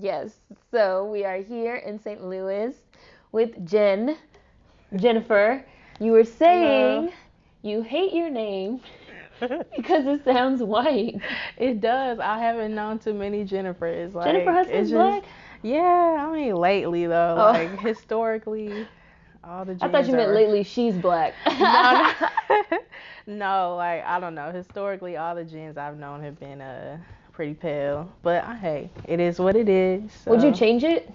Yes. So we are here in St. Louis with Jennifer. You were Hello. saying you hate your name because it sounds white. It does. I haven't known too many Jennifers. Jennifer Like Hudson's it's just, black? yeah. I mean, lately though, Oh, like historically, all the I thought gens you meant are. lately she's black. No, no, no. Like I don't know. Historically, all the gens I've known have been pretty pale. But hey, it is what it is. Would you So change it?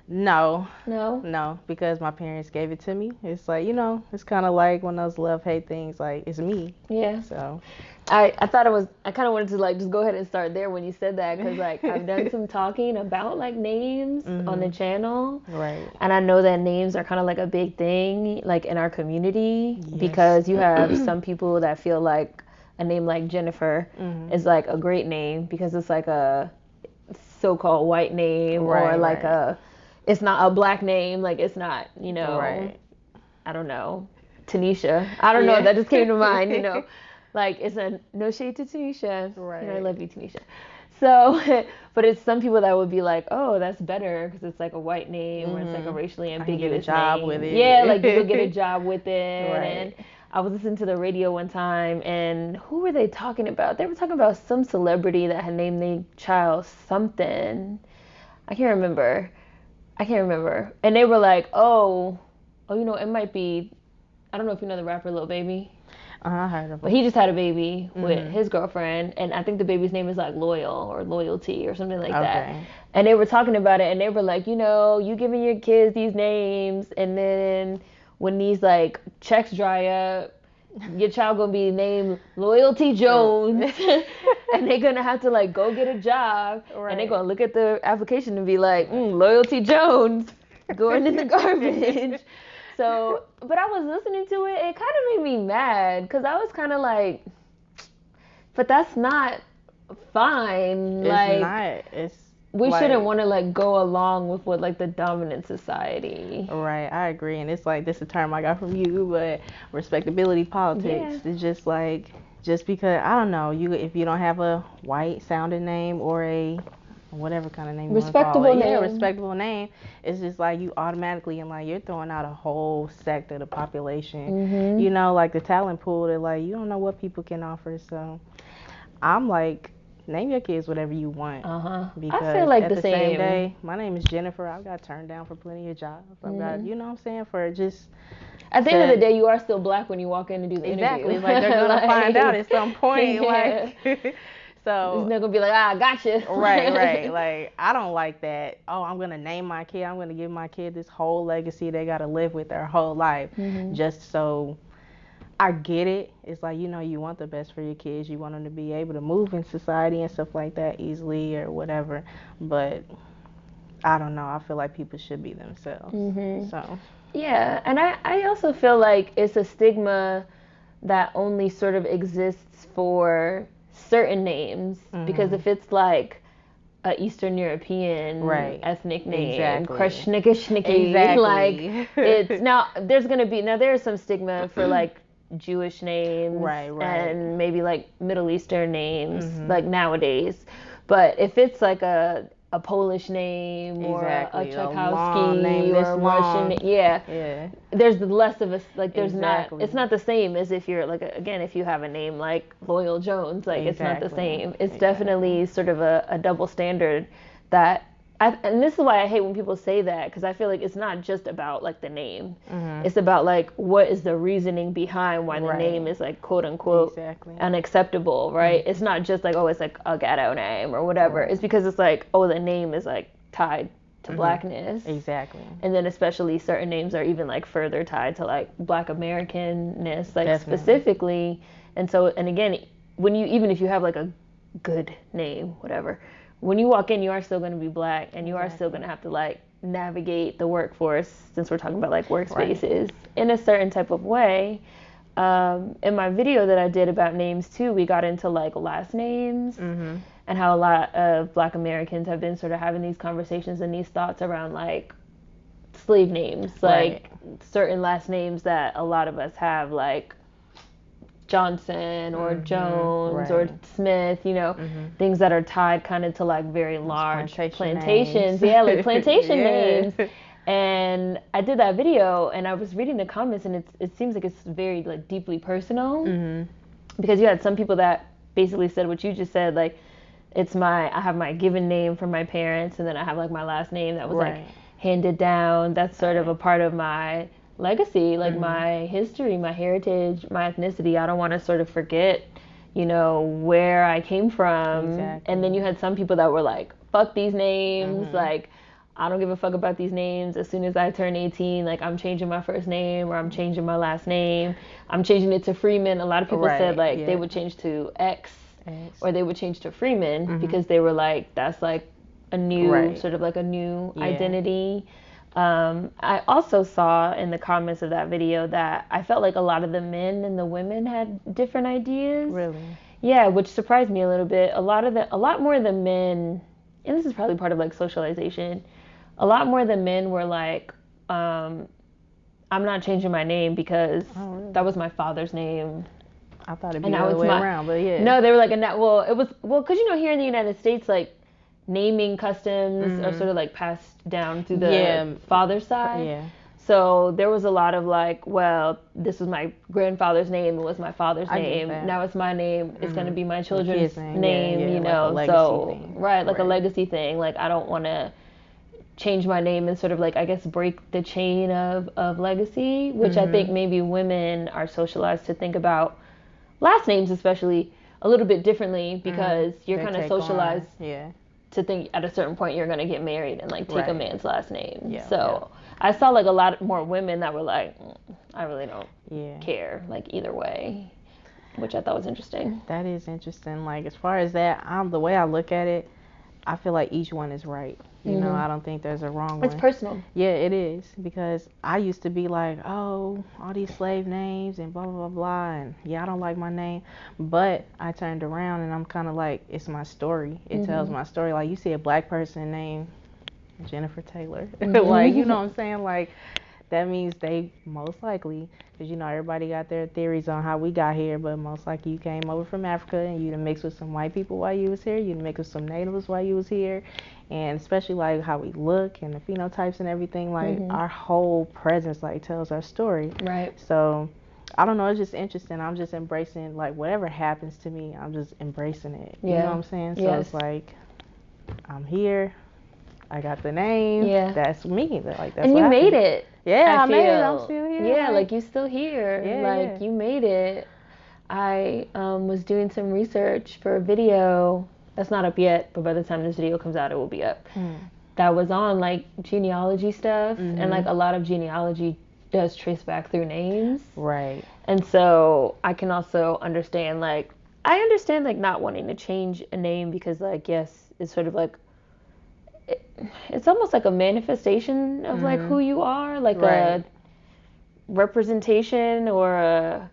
no, No. no, because my parents gave it to me. It's like it's kind of like one of those love hate things. Like it's me. Yeah. So. I thought it was, I kind of wanted to like just go ahead and start there when you said that because like I've done some talking about like names on the Mhm. channel, Right. and I know that names are kind of like a big thing like in our community Yes. because you have some people that feel like a name like Jennifer Mhm. is like a great name because it's like a so-called white name or Right, like right. a, it's not a black name, like it's not, Right. I don't know, Tanisha. I don't know. Yeah. That just came to mind. Like it's a no shade to Tanisha. I Right. love you, Tanisha. So, but it's some people that would be like, oh, that's better because it's like a white name or it's like a Mhm. racially I can get a ambiguous job with name. Yeah, like you could get a it. job with it. And Right. I was listening to the radio one time, and who were they talking about? They were talking about some celebrity that had named their child something. I can't remember. I can't remember. And they were like, oh, it might be. I don't know if you know the rapper Lil Baby, I heard of but them. he just had a baby with Mhm. his girlfriend, and I think the baby's name is like Loyal or Loyalty or something like that. Okay. And they were talking about it, and they were like, you giving your kids these names, and then when these like checks dry up, your child gonna be named Loyalty Jones, and they're gonna have to like go get a job, and they're Right. gonna look at the application and be like, Loyalty Jones, going in the garbage. So, but I was listening to it. It kind of made me mad because I was kind of like, but that's not fine. It's Like, not. It's we shouldn't like want to like go along with what like the dominant society. right. I agree, and it's like this is a term I got from you, but respectability politics. Yeah. It's just like just because I don't know you if you don't have a white sounding name or a whatever kind of name you want to call Respectable it. Yeah, name. respectable name. It's just like you automatically and like you're throwing out a whole sect of the population. Mhm. Like the talent pool that like you don't know what people can offer. So I'm like, name your kids whatever you want. Uh-huh. I feel Because like at the the same same. day, my name is Jennifer. I've got turned down for plenty of jobs. I've got, Mhm. you know what I'm saying, for just At the end of the to day, you are still black when you walk in and do the interview. exactly like they're gonna find out at some point. Yeah. Like, It's so not gonna be like, gotcha. right, right. Like I don't like that. Oh, I'm gonna name my kid. I'm gonna give my kid this whole legacy they gotta live with their whole life, Mhm. just so. I get it. It's like you want the best for your kids. You want them to be able to move in society and stuff like that easily or whatever. But I don't know. I feel like people should be themselves. Mhm. So. Yeah, and I also feel like it's a stigma that only sort of exists for certain names because Mhm. if it's like a Eastern European Right. ethnic name, Exactly. Krishnikishnicki, like Exactly. it's now there is some stigma for like Jewish names Right. Right. and maybe like Middle Eastern names Mhm. like nowadays. But if it's like a Polish name or a Exactly. A long Tchaikovsky name or this a Russian, long. yeah, Yeah. there's less of a like there's not Exactly. it's not the same as if you're like again if you have a name like Loyal Jones, like it's not the Exactly. same. It's Exactly. definitely sort of a double standard that and this is why I hate when people say that because I feel like it's not just about like the name. Mhm. It's about like what is the reasoning behind why the name Right. is like quote unquote Exactly. unacceptable, right? Mhm. It's not just like oh it's like a ghetto name or whatever. Right. It's because it's like oh the name is like tied to Mhm. blackness. Exactly. And then especially certain names are even like further tied to like black Americanness, like Definitely. specifically. And so and again, when you even if you have like a good name, whatever, when you walk in you are still gonna be black and you are still Exactly. gonna have to like navigate the workforce since we're talking about like Right. workspaces in a certain type of way. In my video that I did about names too, we got into like last names Mhm. and how a lot of black Americans have been sort of having these conversations and these thoughts around like slave names, Right. like certain last names that a lot of us have, like Johnson or Jones or Right. Smith, things that are tied kind of to like very Those large plantations. plantations. Yeah, like plantation Yeah. names. And I did that video and I was reading the comments and it seems like it's very like deeply personal because you had some people that basically said what you just said, like I have my given name from my parents and then I have like my last name that was like Right. handed down. That's sort of a part of my legacy, like Mm-hmm. my history, my heritage, my ethnicity. I don't want to sort of forget, where I came from. Exactly. And then you had some people that were like, fuck these names, like I don't give a fuck about these names. As soon as I turn 18, like I'm changing my first name or I'm changing my last name. I'm changing it to Freeman. A lot of people said Right. like they Yeah. would change to X X. or they would change to Freeman because they were like, that's like a new Right. sort of like a new Yeah. identity. I also saw in the comments of that video that I felt like a lot of the men and the women had different ideas. Really? Yeah, which surprised me a little bit. A lot more of the men, and this is probably part of like socialization. A lot more of the men were like, I'm not changing my name because really? that was my father's name. I thought it'd be And the now other it's way my around, but yeah. No, they were like because here in the United States, like naming customs are sort of like passed down through the father's side. Yeah. So there was a lot of like, well, this was my grandfather's name, it was my father's I get name. that. Now it's my name. It's gonna be my children's kid's name, name, yeah, you like a know. legacy So thing. right, like a Right. legacy thing. Like I don't want to change my name and sort of like I guess break the chain of legacy, which I think maybe women are socialized to think about last names especially a little bit differently because you're They kind of take on- socialized Yeah. to think at a certain point you're going to get married and like take a Right. man's last name. Yeah, So I saw like a lot more women that were like, I really don't Yeah. care like either way, which I thought was interesting. That is interesting. Like as far as that, the way I look at it, I feel like each one is right. You know, I don't think there's a wrong It's one. personal. Yeah, it is, because I used to be like, oh, all these slave names and blah blah blah blah, and yeah, I don't like my name. But I turned around and I'm kind of like, it's my story. It tells my story. Like you see a black person named Jennifer Taylor, like you know what I'm saying? Like that means they most likely, because you know everybody got their theories on how we got here, but most likely you came over from Africa and you done mixed with some white people while you was here, you done mixed with some natives while you was here, and especially like how we look and the phenotypes and everything, like our whole presence like tells our story. Right. So I don't know, it's just interesting. I'm just embracing, like whatever happens to me, I'm just embracing it. You know what I'm saying? So Yes. it's like I'm here, I got the name. Yeah. That's me. Like that's And what you made happened. it. Yeah, I made it. I'm feel. still here. Yeah, like you're still here. Yeah, like yeah. you made it. I was doing some research for a video that's not up yet, but by the time this video comes out, it will be up. That was on like genealogy stuff, and like a lot of genealogy does trace back through names. Right. And so I can also understand like not wanting to change a name because like yes, it's sort of like it's almost like a manifestation of like who you are, like a representation or a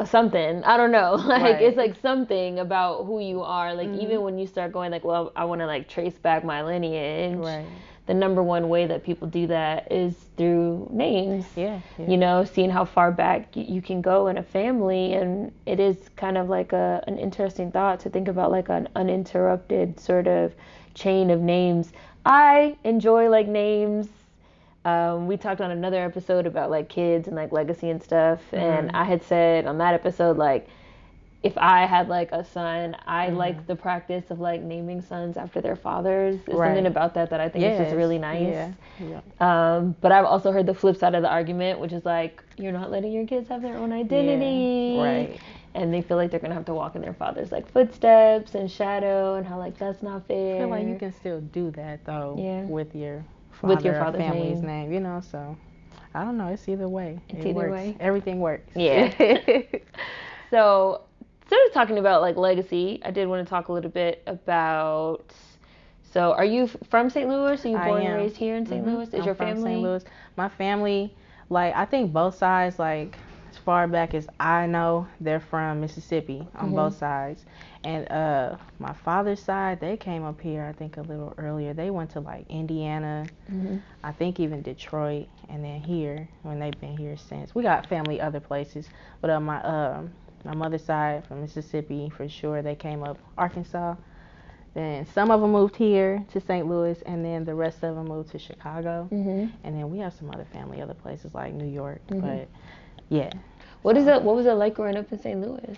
something. I don't know. Like it's like something about who you are. Like even when you start going like, well, I want to like trace back my lineage. Right. The number one way that people do that is through names. Yeah. You know, seeing how far back you can go in a family, and it is kind of like an interesting thought to think about like an uninterrupted sort of chain of names. I enjoy like names. We talked on another episode about like kids and like legacy and stuff, and I had said on that episode like if I had like a son, I like the practice of like naming sons after their fathers. There's something about that I think is just really nice. Yeah. But I've also heard the flip side of the argument, which is like you're not letting your kids have their own identity. Yeah. Right. And they feel like they're gonna have to walk in their father's like footsteps and shadow, and how like that's not fair. I feel like you can still do that though. Yeah. With your father's family's name. You know, so I don't know. It's either way. It's it either works. way. Everything works. Yeah. So, sort of talking about like legacy, I did want to talk a little bit about. So, are you from St. Louis? Are you born and raised here in St. Louis? Is your family? From St. Louis. My family, like I think both sides, like as far back as I know, they're from Mississippi on both sides. And my father's side, they came up here I think a little earlier. They went to like Indiana, I think even Detroit, and then here when they've been here since. We got family other places, but my My mother's side from Mississippi, for sure. They came up Arkansas. Then some of them moved here to St. Louis, and then the rest of them moved to Chicago. Mhm. And then we have some other family, other places like New York. Mhm. But yeah. What was it like growing up in St. Louis?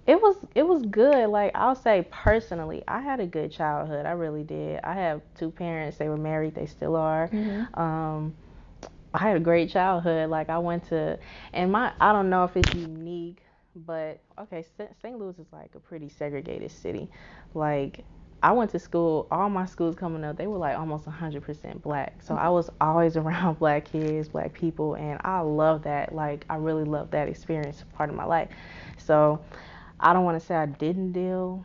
It was good. Like, I'll say personally, I had a good childhood. I really did. I have two parents. They were married. They still are. Mhm. I had a great childhood. Like, I went to, and I don't know if it's unique, but okay, St. Louis is like a pretty segregated city. Like, I went to school, all my schools coming up, they were like almost 100% black. So I was always around black kids, black people, and I love that. Like, I really love that experience, part of my life. So I don't want to say I didn't deal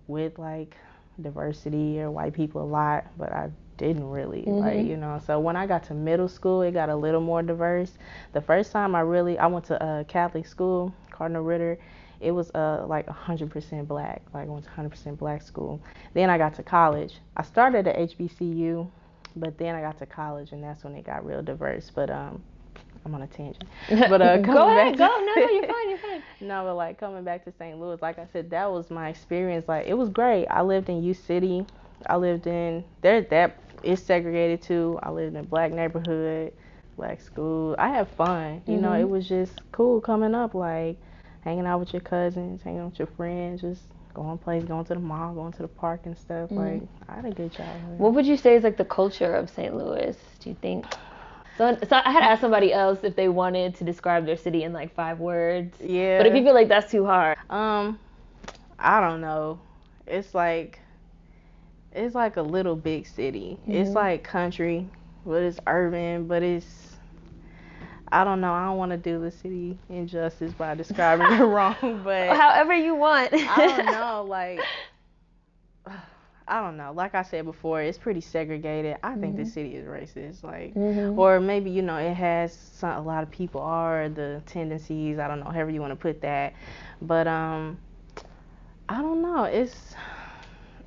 with like diversity or white people a lot, but I didn't really, like, you know. So when I got to middle school, it got a little more diverse. The first time I went to a Catholic school, Cardinal Ritter. It was like 100% black. Like, I went to 100% black school. Then I got to college. I started at HBCU, but then I got to college, and that's when it got real diverse. But I'm on a tangent. But go ahead, go. No, you're fine, you're fine. No, but like coming back to St. Louis, like I said, that was my experience. Like, it was great. I lived in U City. I lived in that is segregated too. I lived in a black neighborhood, black school. I had fun. You know, it was just cool coming up, like hanging out with your cousins, hanging out with your friends, just going places, going to the mall, going to the park and stuff. Like, I had a good childhood. What would you say is like the culture of St. Louis, do you think? So I had asked somebody else if they wanted to describe their city in like 5 words. Yeah. But if you feel like that's too hard. I don't know. It's like a little big city. It's like country, but it's urban, but I don't know. I don't want to do the city injustice by describing it wrong, but however you want. I don't know. Like, I don't know. Like I said before, it's pretty segregated. I think the city is racist. Like, or maybe, you know, it has a lot of people are the tendencies. I don't know, however you want to put that. But I don't know.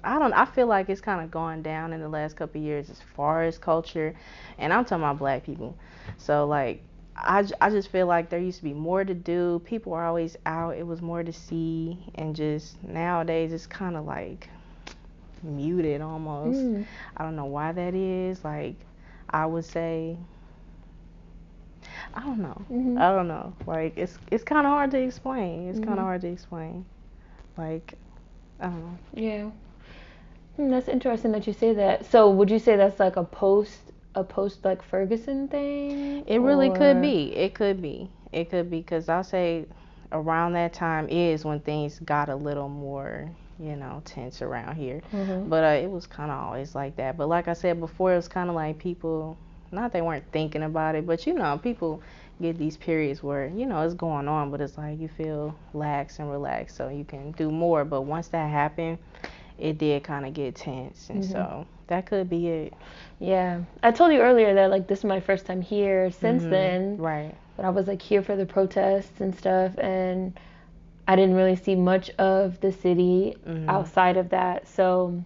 I feel like it's kind of gone down in the last couple of years as far as culture, and I'm talking about black people. So like, I just feel like there used to be more to do. People were always out. It was more to see, and just nowadays it's kind of like muted almost. I don't know why that is. Like, I would say, I don't know. I don't know. Like, it's kind of hard to explain. It's kind of hard to explain. Like, I don't know. Yeah. That's interesting that you say that. So would you say that's like a post like Ferguson thing? It really could be. It could be because I'll say around that time is when things got a little more, you know, tense around here. But it was kind of always like that. But like I said before, it was kind of like people, not they weren't thinking about it, but you know, people get these periods where, you know, it's going on, but it's like you feel lax and relaxed so you can do more. But once that happened, it did kind of get tense, and so that could be it. Yeah, I told you earlier that like this is my first time here since then. Right. But I was like here for the protests and stuff, and I didn't really see much of the city outside of that. So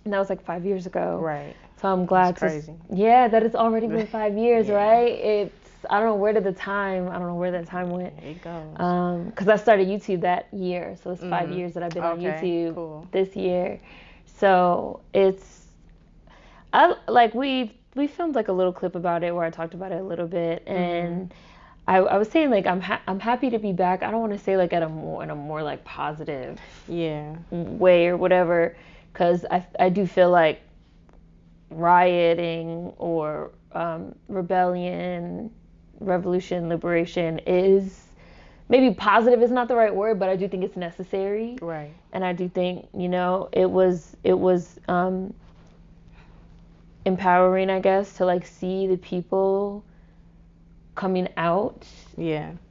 and that was like 5 years ago. Right. So I'm glad That's crazy. Yeah, that it's already been 5 years, Yeah. right? I don't know where that time went. It goes. Because I started YouTube that year, so it's 5 years that I've been on YouTube this year. So we filmed like a little clip about it where I talked about it a little bit, and I was saying like I'm happy to be back. I don't want to say like in a more like positive way or whatever, because I do feel like rioting or rebellion, revolution, liberation is maybe positive is not the right word, but I do think it's necessary. Right. And I do think, you know, it was empowering, I guess, to like see the people coming out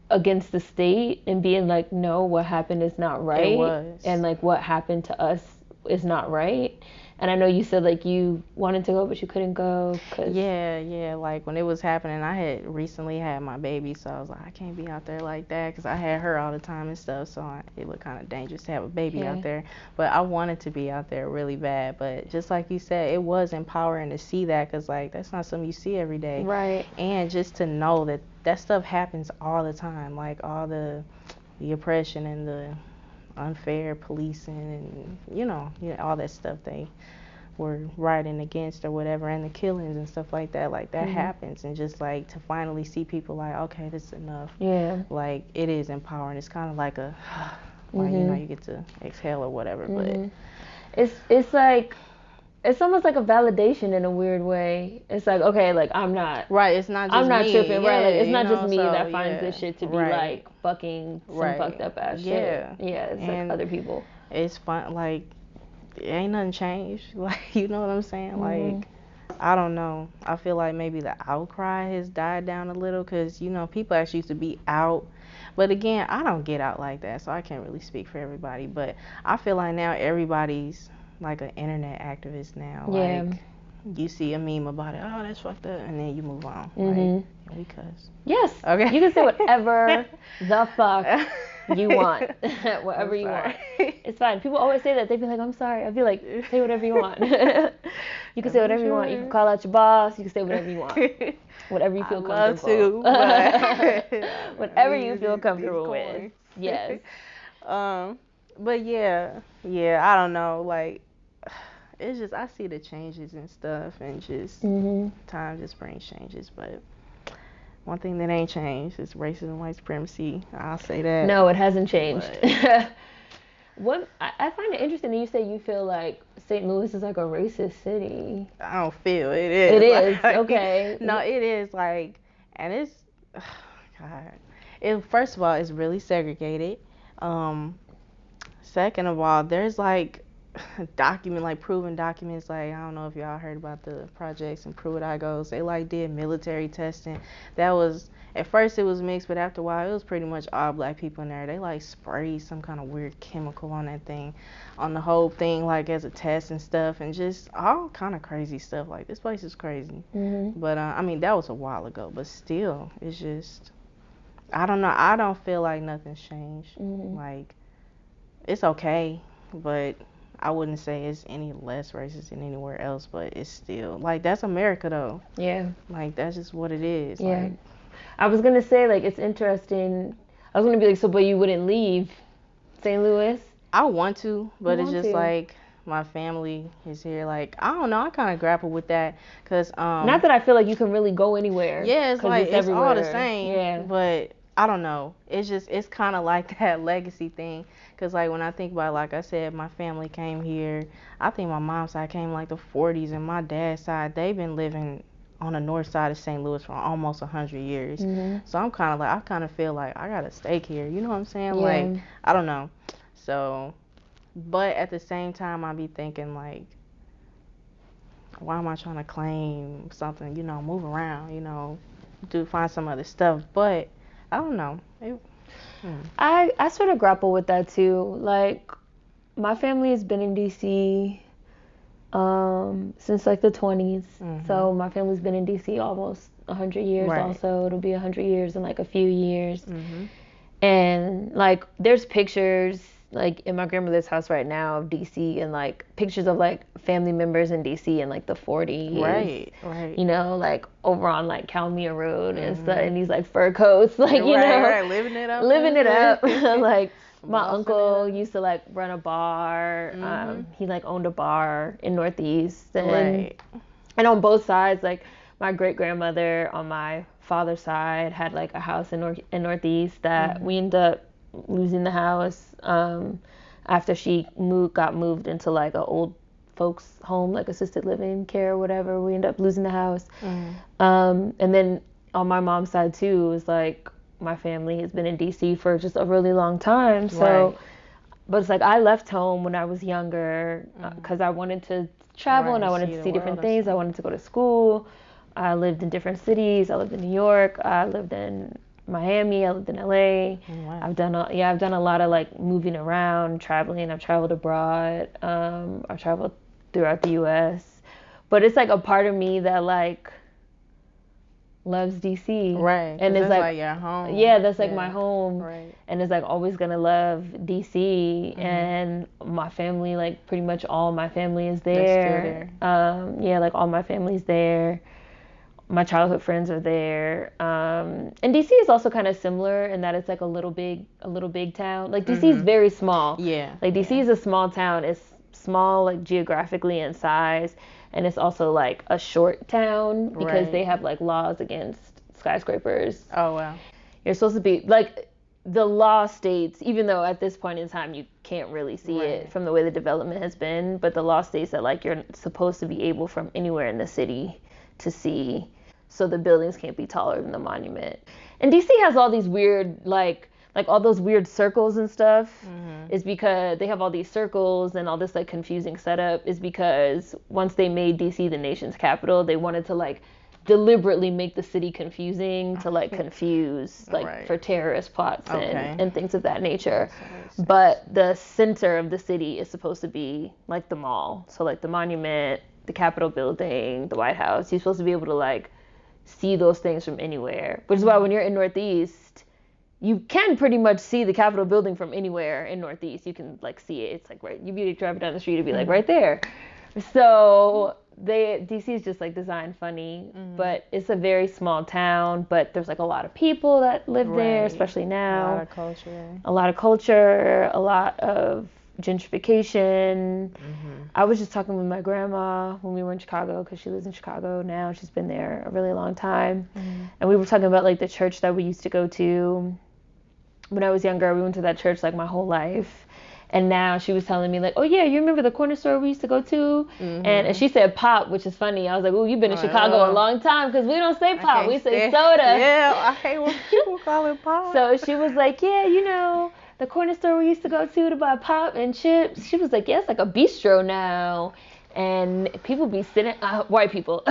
against the state and being like, no, what happened is not right. It was. And like what happened to us is not right. And I know you said like you wanted to go, but you couldn't go. Yeah. Like when it was happening, I had recently had my baby, so I was like, I can't be out there like that because I had her all the time and stuff. So it looked kind of dangerous to have a baby out there. But I wanted to be out there really bad. But just like you said, it was empowering to see that because like that's not something you see every day. Right. And just to know that stuff happens all the time, like all the the oppression and the unfair policing and all that stuff they were writing against or whatever, and the killings and stuff like that, like that happens, and just like to finally see people like, okay, this is enough. Yeah. Like it is empowering. It's kind of like a like you get to exhale or whatever, but it's like it's almost like a validation in a weird way. It's like, okay, like I'm not right. It's not just I'm not me. tripping, right? Like it's not know, just me so, that finds this shit to be like fucking some fucked up ass shit. Yeah, it's and like other people. It's fun. Like ain't nothing changed. Like you know what I'm saying? Like I don't know. I feel like maybe the outcry has died down a little because people actually used to be out. But again, I don't get out like that, so I can't really speak for everybody. But I feel like now everybody's like an internet activist now. Yeah. Like you see a meme about it, oh that's fucked up, and then you move on. Like we cuss. Yes. Okay. You can say whatever the fuck you want. Whatever you want. It's fine. People always say that. They'd be like, I'm sorry. I'd be like, say whatever you want. You can say whatever you want. You can call out your boss. You can say whatever you want. Whatever you feel comfortable. Whatever you feel comfortable with. Yes. But yeah, I don't know. Like, it's just I see the changes and stuff, and just time just brings changes. But one thing that ain't changed is racism, white supremacy. I'll say that. No, it hasn't changed. What I find it interesting that you say you feel like St. Louis is like a racist city. I don't feel it is. It is, like, okay. No, it is like, and it's, God. First of all, it's really segregated. Second of all, there's like proven documents. Like I don't know if y'all heard about the projects and Pruitt-Igos. They like did military testing. That was at first it was mixed, but after a while it was pretty much all black people in there. They like sprayed some kind of weird chemical on that thing, on the whole thing, like as a test and stuff, and just all kind of crazy stuff. Like this place is crazy. But I mean that was a while ago, but still, it's just I don't know. I don't feel like nothing's changed. Like it's okay, but I wouldn't say it's any less racist than anywhere else, but it's still like that's America though. Yeah. Like that's just what it is. Yeah. Like, I was gonna say like it's interesting. I was gonna be like, so but you wouldn't leave St. Louis? I want to, but it's just like my family is here. Like I don't know. I kind of grapple with that because not that I feel like you can really go anywhere. Yeah, it's like it's all the same. Yeah. But I don't know. It's kind of like that legacy thing. Cause like when I think about it, like I said, my family came here. I think my mom's side came like the 40s, and my dad's side they've been living on the north side of St. Louis for almost 100 years. So I'm kind of like I kind of feel like I got a stake here. You know what I'm saying? Yeah. Like I don't know. So, but at the same time, I be thinking like, why am I trying to claim something? Move around. Find some other stuff, but. I don't know. I sort of grapple with that too. Like, my family has been in DC since like the 20s. So my family's been in DC almost 100 years. Right. Also, it'll be 100 years in like a few years. And like, there's pictures like in my grandmother's house right now of DC, and like pictures of like family members in DC in like the 40s. Right. Like over on like Calmia Road and stuff, and these like fur coats, like right, living it up. Like my uncle used to like run a bar. He like owned a bar in Northeast, and on both sides, like my great grandmother on my father's side had like a house in Northeast that we ended up losing the house after she got moved into like a old folks home, like assisted living care or whatever. We ended up losing the house. And then on my mom's side too, it was like my family has been in DC for just a really long time. So but it's like I left home when I was younger because I wanted to travel and I wanted to see different things. I wanted to go to school. I lived in different cities. I lived in New York. I lived in Miami. I lived in LA. I've done a lot of like moving around, traveling. I've traveled abroad. I've traveled throughout the US. But it's like a part of me that like loves DC. Right. And it's like your home. Yeah, that's like my home. Right. And it's like always gonna love DC, and my family, like pretty much all my family is there. They're still there. Like all my family's there. My childhood friends are there. And DC is also kind of similar in that it's like a little big town. Like DC is very small. Yeah. Like DC is a small town. It's small like geographically in size, and it's also like a short town because they have like laws against skyscrapers. Oh wow. You're supposed to be like the law states, even though at this point in time you can't really see it from the way the development has been, but the law states that like you're supposed to be able from anywhere in the city to see, so the buildings can't be taller than the monument. And DC has all these weird like all those weird circles and stuff is because they have all these circles and all this like confusing setup is because once they made DC the nation's capital, they wanted to like deliberately make the city confusing to like confuse like for terrorist plots and things of that nature. But the center of the city is supposed to be like the mall. So like the monument, the Capitol building, the White House, you're supposed to be able to like see those things from anywhere. Which is why when you're in Northeast, you can pretty much see the Capitol building from anywhere in Northeast. You can like see it. It's like right, you'd be driving down the street, it'd be like right there. So DC is just like designed funny, but it's a very small town, but there's like a lot of people that live there, especially now. A lot of culture, a lot of gentrification. I was just talking with my grandma when we were in Chicago, because she lives in Chicago now. She's been there a really long time. And we were talking about like the church that we used to go to when I was younger. We went to that church like my whole life. And now she was telling me like, oh yeah, you remember the corner store we used to go to? And she said pop, which is funny. I was like, oh, you've been in Chicago a long time, because we don't say pop, we say soda. Yeah, I hate when people call it pop. So she was like, yeah, you know, the corner store we used to go to buy pop and chips. She was like, yeah, it's like a bistro now. And people be sitting, white people,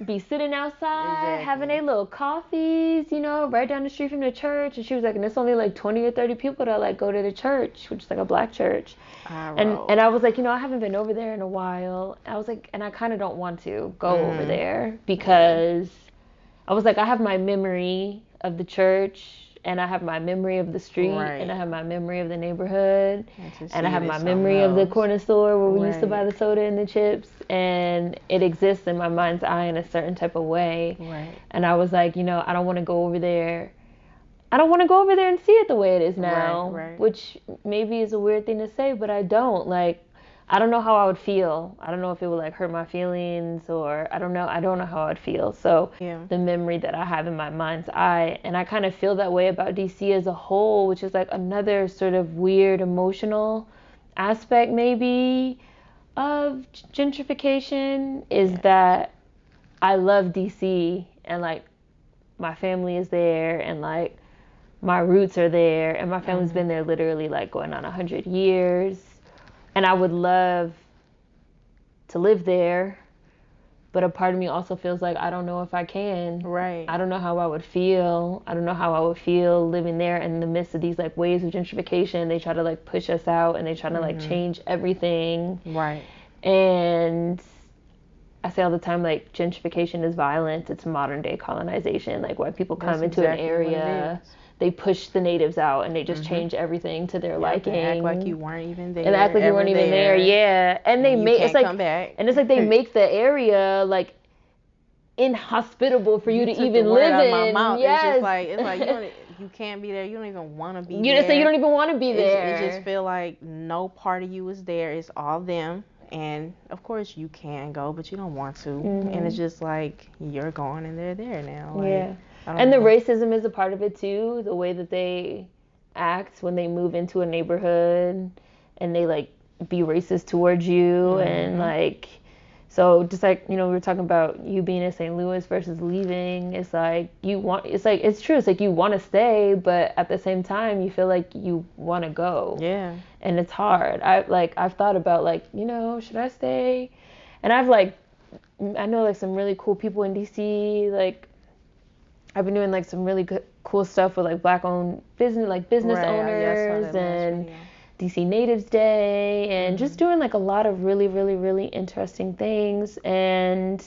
be sitting outside having their little coffees, you know, right down the street from the church. And she was like, and it's only like 20 or 30 people that like go to the church, which is like a black church. And I was like, you know, I haven't been over there in a while. I was like, and I kind of don't want to go over there, because I was like, I have my memory of the church, and I have my memory of the street, and I have my memory of the neighborhood, and I have my memory of the corner store where we used to buy the soda and the chips, and it exists in my mind's eye in a certain type of way. And I was like, you know, I don't want to go over there. I don't want to go over there and see it the way it is now, which maybe is a weird thing to say, but I don't. Like, I don't know how I would feel. I don't know if it would like hurt my feelings, or I don't know how I would feel. So the memory that I have in my mind's eye, and I kind of feel that way about DC as a whole, which is like another sort of weird emotional aspect maybe of gentrification, is that I love DC, and like my family is there, and like my roots are there, and my family's been there literally like going on 100 years. And I would love to live there, but a part of me also feels like I don't know if I can. I don't know how I would feel. I don't know how I would feel living there in the midst of these like waves of gentrification. They try to like push us out, and they try to like change everything. And I say all the time, like, gentrification is violence. It's modern day colonization. Like, white people come into an area, they push the natives out, and they just change everything to their liking. They act like you weren't even there. And act like you weren't even there. And they make it's like, and it's like they make the area like inhospitable for you to even live in. It's like you can't be there. You don't even want to be there. You just say you don't even want to be there. It just feel like no part of you is there. It's all them. And of course you can go, but you don't want to. And it's just like you're going and they're there now. Like, and the racism is a part of it too. The way that they act when they move into a neighborhood, and they like be racist towards you, and like, so just like, you know, we were talking about you being in St. Louis versus leaving. It's like it's true. It's like you want to stay, but at the same time you feel like you want to go. And it's hard. I've thought about like, you know, should I stay? And I know like some really cool people in DC. Like, I've been doing like some really cool stuff with like black-owned business owners, and DC Natives Day, and just doing like a lot of really, really, really interesting things. And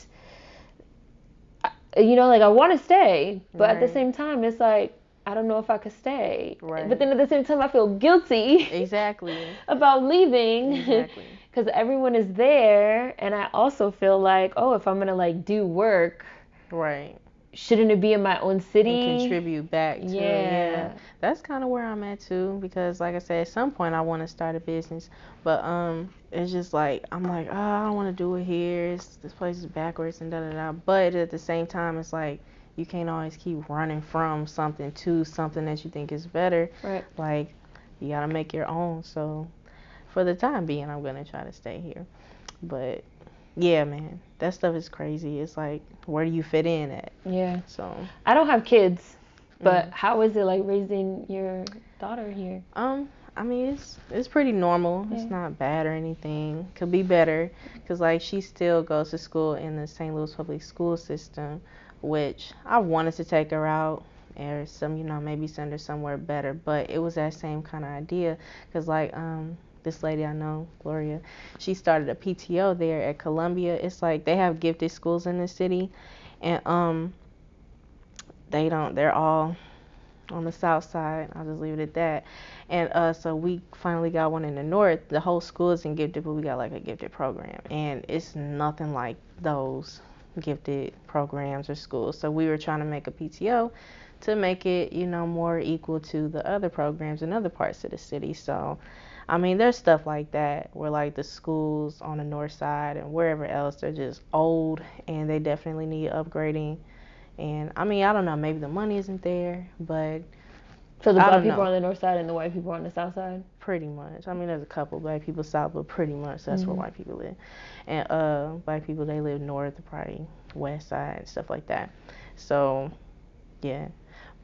you know, like I want to stay, but at the same time, it's like I don't know if I could stay. But then at the same time, I feel guilty. About leaving. Because everyone is there, and I also feel like, oh, if I'm gonna like do work, Right. Shouldn't it be in my own And city? contribute back to it. Yeah. That's kind of where I'm at too, because like I said, at some point I want to start a business, but it's just like I'm like, oh, I don't want to do it here. This place is backwards and da da da. But at the same time, it's like you can't always keep running from something to something that you think is better. Right. Like you gotta make your own. So for the time being, I'm gonna try to stay here. But yeah, man, that stuff is crazy. It's like, where do you fit in at? Yeah. So I don't have kids, but how is it like raising your daughter here? I mean, it's pretty normal. Yeah. It's not bad or anything. Could be better, cause like she still goes to school in the St. Louis public school system, which I wanted to take her out or maybe send her somewhere better. But it was that same kind of idea, cause like this lady I know, Gloria, she started a PTO there at Columbia. It's like they have gifted schools in the city, and they're all on the south side. I'll just leave it at that. And so we finally got one in the north. The whole school isn't gifted, but we got like a gifted program, and it's nothing like those gifted programs or schools. So we were trying to make a PTO to make it, more equal to the other programs in other parts of the city. So I mean, there's stuff like that where like the schools on the north side and wherever else, they're just old and they definitely need upgrading. And I mean, I don't know, maybe the money isn't there, but So the I black don't people know. on the north side and the white people on the south side? Pretty much. I mean, there's a couple black people south, but pretty much that's where white people live. And black people, they live north, probably west side, stuff like that. So yeah.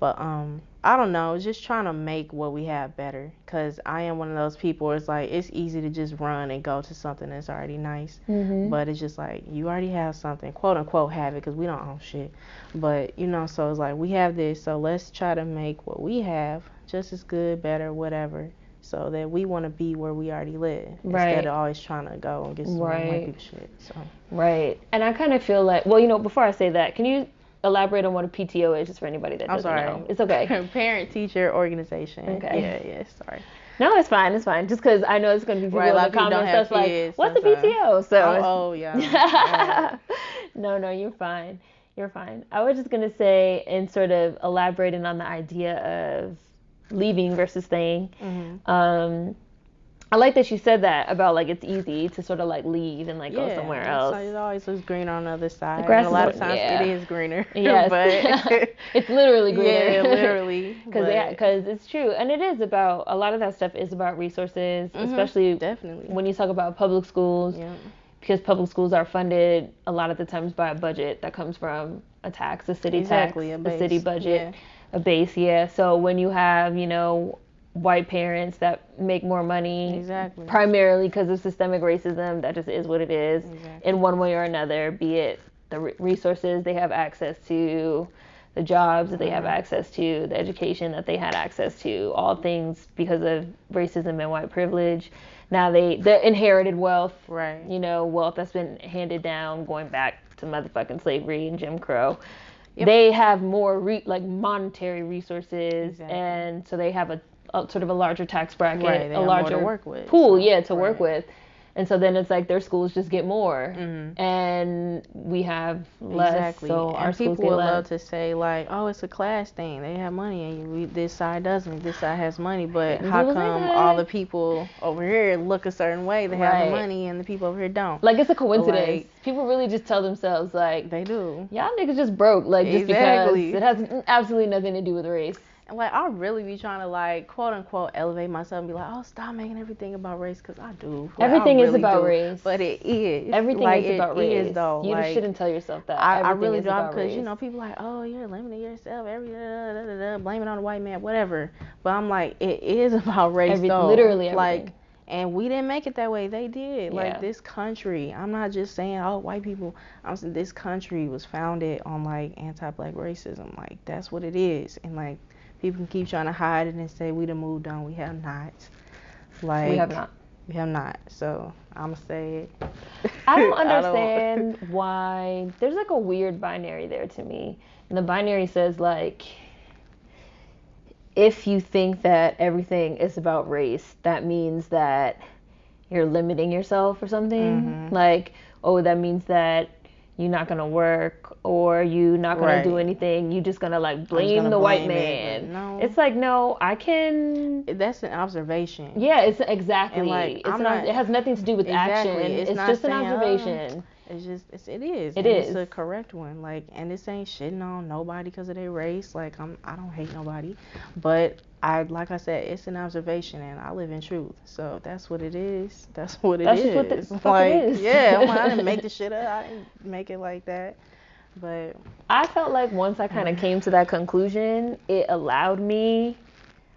But I don't know, just trying to make what we have better, because I am one of those people where it's like it's easy to just run and go to something that's already nice. But it's just like you already have something, quote unquote have it, because we don't own shit. But so it's like we have this, so let's try to make what we have just as good, better, whatever, so that we want to be where we already live, instead of always trying to go and get some white people shit. So Right. And I kind of feel like, well, before I say that, can you elaborate on what a PTO is, just for anybody that doesn't know? It's okay. Parent teacher organization. Okay. Yeah, sorry. No, it's fine. Just because I know it's going to be people in the comments that's like, what's a PTO? So Yeah. No, you're fine. You're fine. I was just going to say, and sort of elaborating on the idea of leaving versus staying. I like that you said that about like it's easy to sort of like leave and like go somewhere else. It always looks greener on the other side. The grass and a lot of times it is greener. Yes. But it's literally greener. Yeah, literally. Because it's true. And it is about, a lot of that stuff is about resources, especially definitely when you talk about public schools. Yeah. Because public schools are funded a lot of the times by a budget that comes from a tax, a city tax, a city budget, a base. Yeah. So when you have, white parents that make more money, primarily because of systemic racism, that just is what it is, in one way or another, be it the resources they have access to, the jobs that they have access to, the education that they had access to, all things because of racism and white privilege. Now the inherited wealth, wealth that's been handed down going back to motherfucking slavery and Jim Crow. They have more monetary resources, and so they have a sort of a larger tax bracket, a larger pool, to work with. And so then it's like their schools just get more, and we have less. So and our schools people get would less. love to say like, oh, it's a class thing. They have money, and this side doesn't. This side has money, but how come all the people over here look a certain way? They have the money, and the people over here don't. Like it's a coincidence. People really just tell themselves like they do. Y'all niggas just broke, like just because it has absolutely nothing to do with race. And like I really be trying to like quote unquote elevate myself and be like, oh, stop making everything about race, because I do. Like, everything is about race. But it is. Everything is about race. Though. You just shouldn't tell yourself that. I really do, because people are like, oh, you're limiting yourself, blame it on the white man, whatever. But I'm like, it is about race though. Literally everything. Like, and we didn't make it that way. They did. Like this country. I'm not just saying, oh, white people. I'm saying this country was founded on like anti-black racism. Like that's what it is. And like people can keep trying to hide it and say we done moved on. We have not. Like we have not. We have not. So I'ma say it. I don't understand why there's like a weird binary there to me. And the binary says like, if you think that everything is about race, that means that you're limiting yourself or something. Like, oh, that means that you're not gonna work, or you not gonna do Right. anything. You just gonna like I'm just blame gonna the white blame it, but man. no, It's like, no, I can. that's an observation. Yeah, it's And exactly. like, It's not. It has nothing to do with exactly. action. It's It's not just an saying, observation. it is, It and it's is. a correct one. Like, and this ain't shitting on nobody because of their race. Like, I don't hate nobody, but like I said, it's an observation, and I live in truth. So that's what it is. That's what it That's is. just what the fuck Like, it is. yeah, I didn't make the shit up. I didn't make it like that. But I felt like once I kind of came to that conclusion,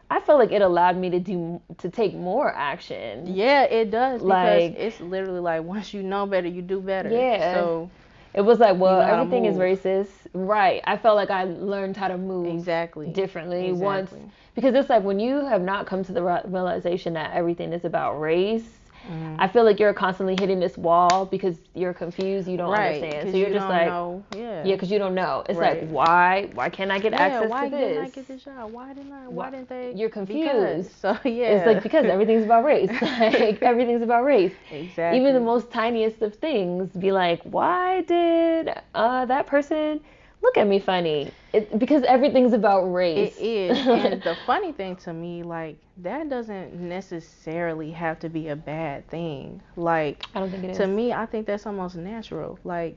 I felt like it allowed me to take more action. yeah, it does, because Like, it's literally like, once you know better, you do better. yeah. So It was like, well, know how to everything is move. racist. Right. I felt like I learned how to move exactly. differently once. Exactly. Because it's like when you have not come to the realization that everything is about race, Mhm. I feel like you're constantly hitting this wall because you're confused, you don't Right, understand. 'cause So you're you just don't like, know. Yeah. yeah, because you don't know. It's Right. like, why can't I get access why to this? didn't I get this job? Why didn't they? You're confused. Because, so yeah. It's like, because everything's about race. Like, everything's about race. Exactly. Even the most tiniest of things, be like, why did that person look at me funny? Because everything's about race. It is. And the funny thing to me, like, that doesn't necessarily have to be a bad thing. Like, I don't think it is. to me, I think that's almost natural. Like,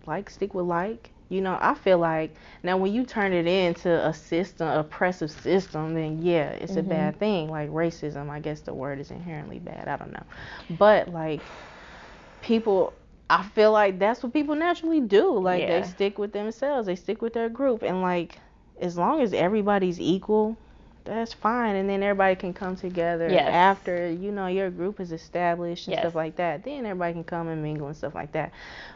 like, stick with like. I feel like now when you turn it into a system, oppressive system, then yeah, it's a bad thing. Like racism, I guess the word is inherently bad. I don't know. But like, people, I feel like that's what people naturally do. Like, Yeah. they stick with themselves, they stick with their group, and like, as long as everybody's equal, that's fine. And then everybody can come together Yes. after your group is established and Yes. stuff like that. Then everybody can come and mingle and stuff like that.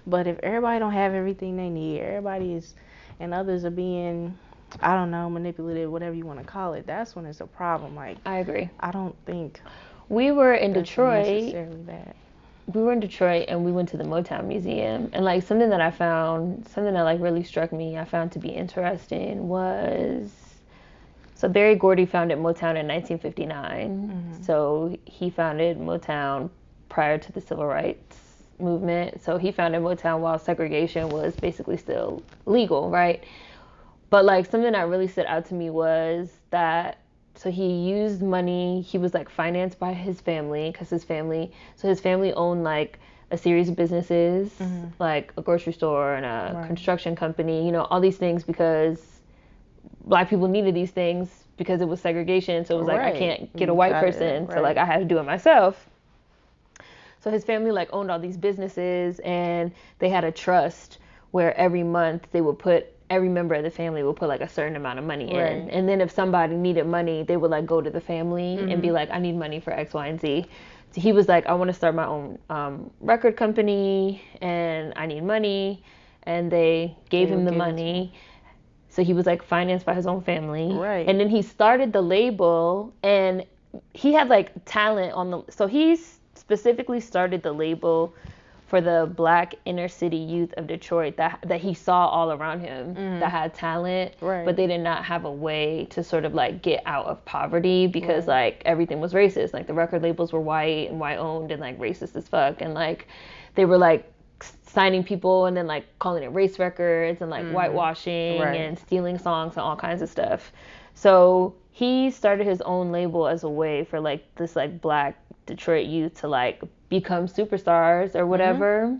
But if everybody don't have everything they need, everybody is, and others are being, I don't know, manipulative, whatever you want to call it, that's when it's a problem. Like, I agree. I don't think We were in that's Detroit. necessarily bad. We were in Detroit and we went to the Motown Museum, and like something that like really struck me, I found to be interesting was, so Berry Gordy founded Motown in 1959. So he founded Motown prior to the Civil Rights Movement. So he founded Motown while segregation was basically still legal, right? But like something that really stood out to me was that, so he used money, he was like financed by his family, because his family owned like a series of businesses, like a grocery store and a construction company, all these things, because black people needed these things because it was segregation. So it was like, I can't get a white person, so like I had to do it myself. So his family like owned all these businesses, and they had a trust where every month every member of the family would put like a certain amount of money in. And then if somebody needed money, they would like go to the family and be like, I need money for X, Y, and Z. So he was like, I want to start my own record company and I need money. And they gave him the money. So he was like financed by his own family. Right. And then he started the label, and he had like talent so he specifically started the label for the black inner city youth of Detroit that he saw all around him that had talent, but they did not have a way to sort of like get out of poverty, because like everything was racist. Like the record labels were white and white owned and like racist as fuck, and like they were like signing people and then like calling it race records and like whitewashing and stealing songs and all kinds of stuff. So he started his own label as a way for like this like black Detroit youth to like become superstars or whatever.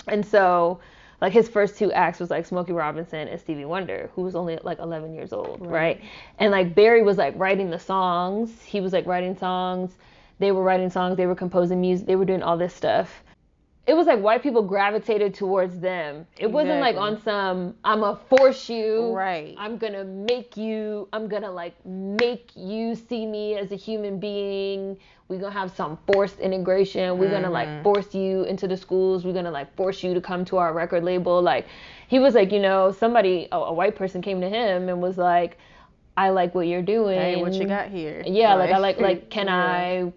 And so like his first two acts was like Smokey Robinson and Stevie Wonder, who was only like 11 years old, right? And like Barry was like writing the songs. He was like writing songs. They were writing songs. They were composing music. They were doing all this stuff. It was like white people gravitated towards them. It wasn't like on some, I'm gonna force you. Right. I'm gonna like make you see me as a human being. We're gonna have some forced integration. We're gonna like force you into the schools. We're gonna like force you to come to our record label. Like, he was like, somebody, a white person came to him and was like, I like what you're doing. Hey, what you got here? Yeah, like I like can I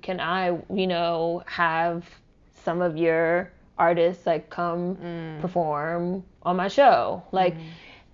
have some of your artists like come perform on my show, like,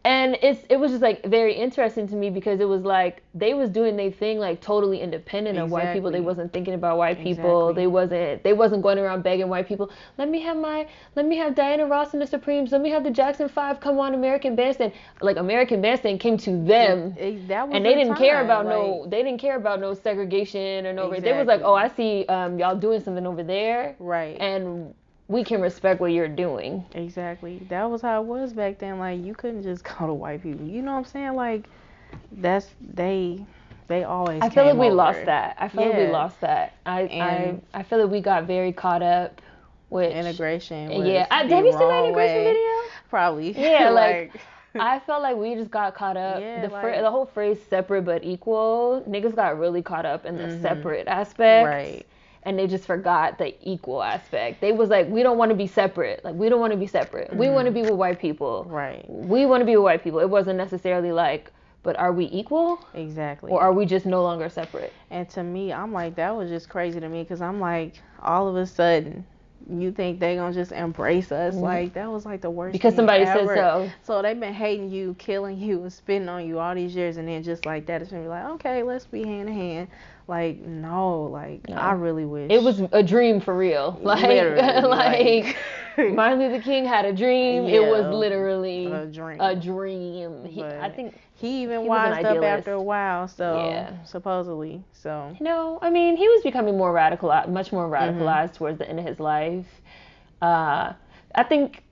And it was just like very interesting to me because it was like they was doing their thing like totally independent of white people. They Exactly. wasn't thinking about white people. Exactly. They wasn't going around begging white people, let me have Diana Ross and the Supremes, let me have the Jackson 5 come on American Bandstand. Like American Bandstand came to them. That was And they their didn't care time. about Like, they didn't care about no segregation or no race. They was like, "Oh, I exactly. see y'all doing something over there." Right. And we can respect what you're doing. Exactly. That was how it was back then. Like, you couldn't just go to white people. You know what I'm saying? Like, that's they always I feel like came we over. lost that. I feel like we Yeah. lost that. And I feel like we got very caught up with integration was yeah. the Have you seen that wrong integration way. video? Probably. Yeah, like I felt like we just got caught up. Yeah, like, The whole phrase "separate but equal," niggas got really caught up in the Mhm. separate aspect. Right. And they just forgot the equal aspect. They was like, we don't want to be separate. Like, we don't want to be separate. We want to be with white people. Right. We want to be with white people. It wasn't necessarily like, but are we equal? Exactly. Or are we just no longer separate? And to me, I'm like, that was just crazy to me because I'm like, all of a sudden, you think they gonna just embrace us? Mhm. Like, that was like the worst Because thing somebody ever. said so. So they've been hating you, killing you, and spitting on you all these years, and then just like that, it's gonna be like, okay, let's be hand in hand. Like, no, like, No. I really wish It was a dream for real. Like, literally, Martin Luther King had a dream. Yeah, it was literally a dream. a dream. I But think he even he was an wised up idealist. after a while, so Yeah. supposedly. So No, I mean, he was becoming more radicalized, much more radicalized towards the end of his life. I think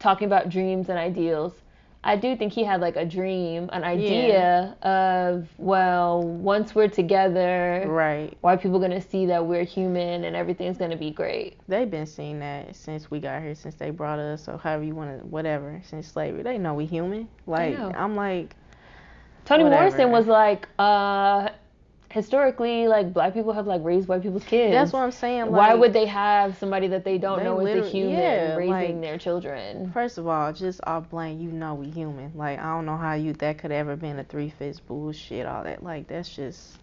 talking about dreams and ideals, I do think he had like a dream, an idea of, well, once we're together, right. white people gonna see that we're human and everything's gonna be great. They've been seeing that since we got here, since they brought us, or however you want to, whatever, since slavery. They know we human. Like, know. I'm like, Toni whatever. Morrison was like, historically, like, black people have like raised white people's kids. That's what I'm saying. Like, why would they have somebody that they don't they know is a literally- human yeah, raising like, their children? First of all, just off blank, you know we human. Like, I don't know how that could ever been a 3/5 bullshit, all that. Like, that's just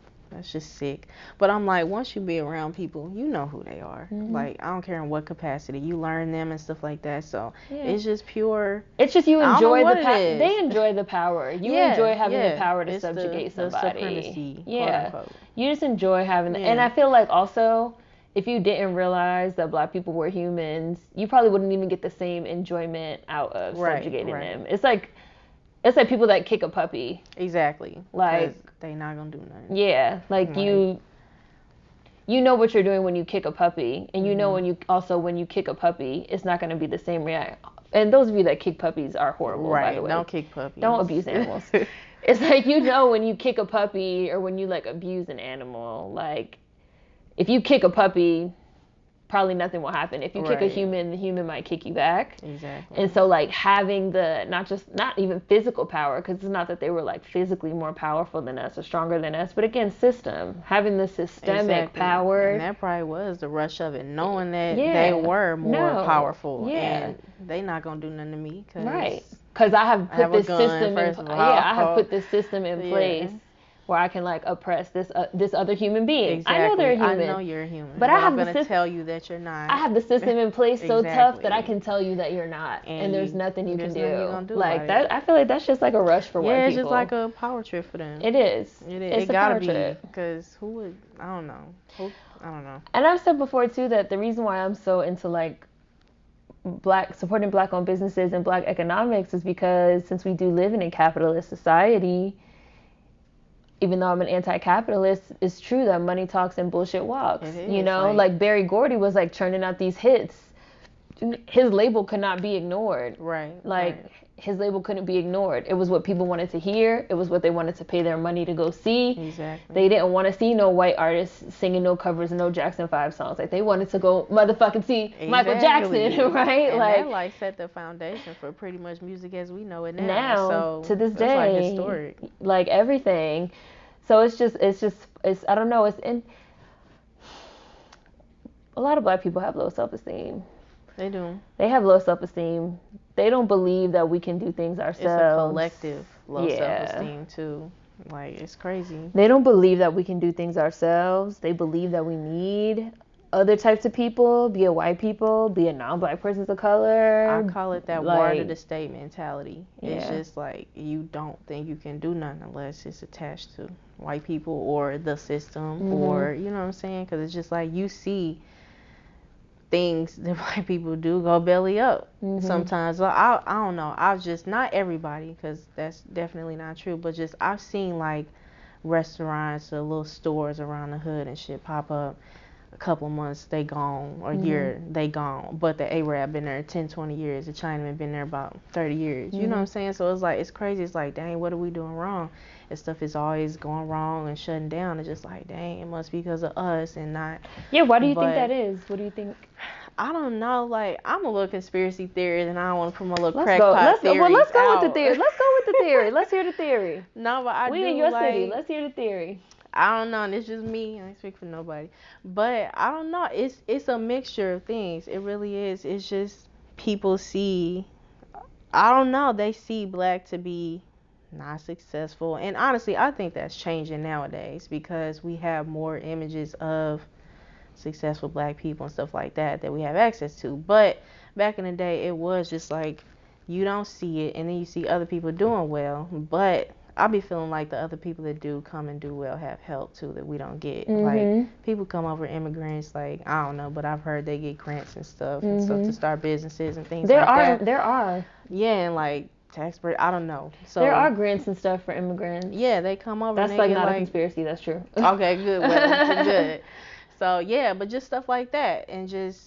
sick. But I'm like, once you be around people, you know who they are. Mm-hmm. Like, I don't care in what capacity, you learn them and stuff like that. So Yeah. it's just pure. It's just you I don't know enjoy what the it power. is. They enjoy the power. You Yeah, enjoy having yeah. the power to It's subjugate the somebody. supremacy, Yeah. quote unquote. You just enjoy having Yeah. and I feel like also if you didn't realize that black people were humans, you probably wouldn't even get the same enjoyment out of subjugating them. It's like people that kick a puppy. Exactly. Like, they not gonna do nothing. Yeah, like you know what you're doing when you kick a puppy, and you know when you kick a puppy, it's not going to be the same reaction. And those of you that kick puppies are horrible, by the way. Don't kick puppies. Don't abuse animals. It's like, you know, when you kick a puppy or when you like abuse an animal, like if you kick a puppy, probably nothing will happen. If you kick a human, the human might kick you back. Exactly. And so like having the not even physical power, because it's not that they were like physically more powerful than us or stronger than us, but again, having the systemic power. And that probably was the rush of it, knowing that they were more powerful. Yeah. And they not gonna do nothing to me. Because I have put this system in Yeah. place where I can like oppress this other human being. Exactly. I know they're human. I know you're human. But I'm gonna tell you that you're not. I have the system in place so tough Exactly. that I can tell you that you're not, and there's nothing you can there's do. nothing you're gonna do Like about that, it. I feel like that's just like a rush for white people. Yeah, it's just like a power trip for them. It is. It It's a gotta power be, trip. because who would? I don't know. I don't know. And I've said before too that the reason why I'm so into like supporting black-owned businesses and black economics is because since we do live in a capitalist society, even though I'm an anti-capitalist, it's true that money talks and bullshit walks. It You is, know, like Berry Gordy was like churning out these hits. His label could not be ignored. Right. His label couldn't be ignored. It was what people wanted to hear. It was what they wanted to pay their money to go see. Exactly. They didn't want to see no white artists singing no covers and no Jackson 5 songs. Like, they wanted to go motherfucking see Michael Jackson, right? And like, that like set the foundation for pretty much music as we know it now. now So to this that's day, like historic. Like everything. So it's I don't know. A lot of black people have low self-esteem. They do. They have low self-esteem. They don't believe that we can do things ourselves. It's a collective low self-esteem too. Like, it's crazy. They don't believe that we can do things ourselves. They believe that we need other types of people, be it white people, be it non-black persons of color. I call it that like, water to the state mentality. It's Yeah. just like you don't think you can do nothing unless it's attached to white people or the system or, you know what I'm saying? Because it's just like you see things that white people do go belly up sometimes. So I don't know. I've just, not everybody, because that's definitely not true, but just I've seen like restaurants or little stores around the hood and shit pop up. A couple months they gone, or a year they gone, but the Arab been there 10, 20 years, the Chinaman been there about 30 years, you know what I'm saying? So it's like, it's crazy. It's like, dang, what are we doing wrong? And stuff is always going wrong and shutting down. It's just like, dang, it must be because of us and not. Yeah, why do you think that is? What do you think? I don't know, like, I'm a little conspiracy theorist and I don't want to promote a little Let's go. crackpot theory. Well, let's go with the theory. Let's go with the theory. Let's hear the theory. No, but we in your city. Let's hear the theory. I don't know, and it's just me. I don't speak for nobody. But I don't know. It's a mixture of things. It really is. It's just people see, I don't know, they see black to be not successful. And honestly, I think that's changing nowadays because we have more images of successful black people and stuff like that we have access to. But back in the day, it was just like you don't see it, and then you see other people doing well, but I'll be feeling like the other people that do come and do well have help too that we don't get. Like, people come over, immigrants, like, I don't know, but I've heard they get grants and stuff to start businesses and things like that. There are. Yeah, and like tax break, I don't know. So there are grants and stuff for immigrants. Yeah, they come over. That's and like they not get, a conspiracy. That's true. Okay, good. Well, good. So yeah, but just stuff like that, and just,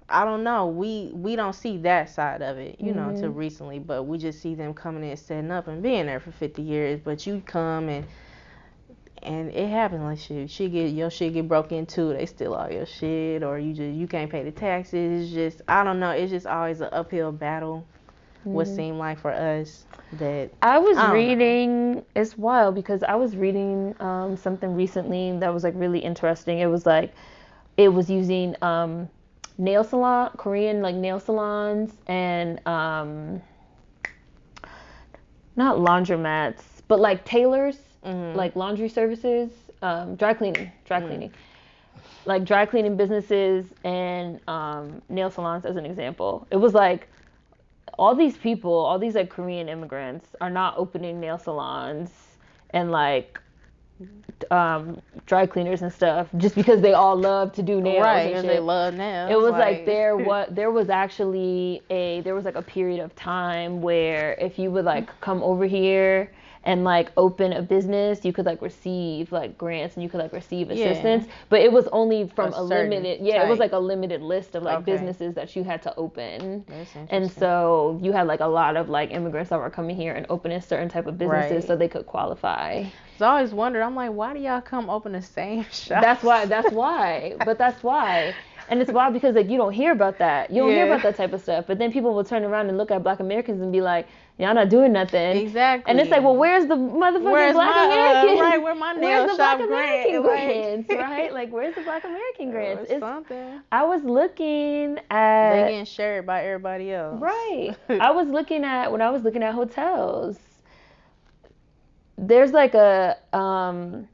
I don't know, we don't see that side of it, you know, until recently, but we just see them coming in, setting up, and being there for 50 years. But you come and it happens like your shit get broke into, they steal all your shit, or you can't pay the taxes. It's just, I don't know, it's just always an uphill battle. What seemed like for us that I was reading, it's wild because I was reading something recently that was like really interesting. It was like, it was using nail salon, Korean like nail salons, and not laundromats, but like tailors, like laundry services, dry cleaning, like dry cleaning businesses and nail salons as an example. It was like all these people, all these like Korean immigrants are not opening nail salons and like dry cleaners and stuff just because they all love to do nails, right? And Because shit. they love nails. It was like there was actually there was like a period of time where if you would like come over here and like open a business, you could like receive like grants and you could like receive assistance, but it was only from a limited it was like a limited list of like businesses that you had to open. And so you had like a lot of like immigrants that were coming here and opening certain type of businesses so they could qualify. So I always wondered, I'm like, why do y'all come open the same shop? That's why. But that's why. And it's wild because like you don't hear about that. You don't hear about that type of stuff. But then people will turn around and look at Black Americans and be like, y'all not doing nothing. Exactly. And it's like, well, where's the motherfucking Black Americans? Right, where my nail shop grants, right? Like, where's the Black American grants? It's something. I was looking at. They getting shared by everybody else. Right. when I was looking at hotels. There's like a an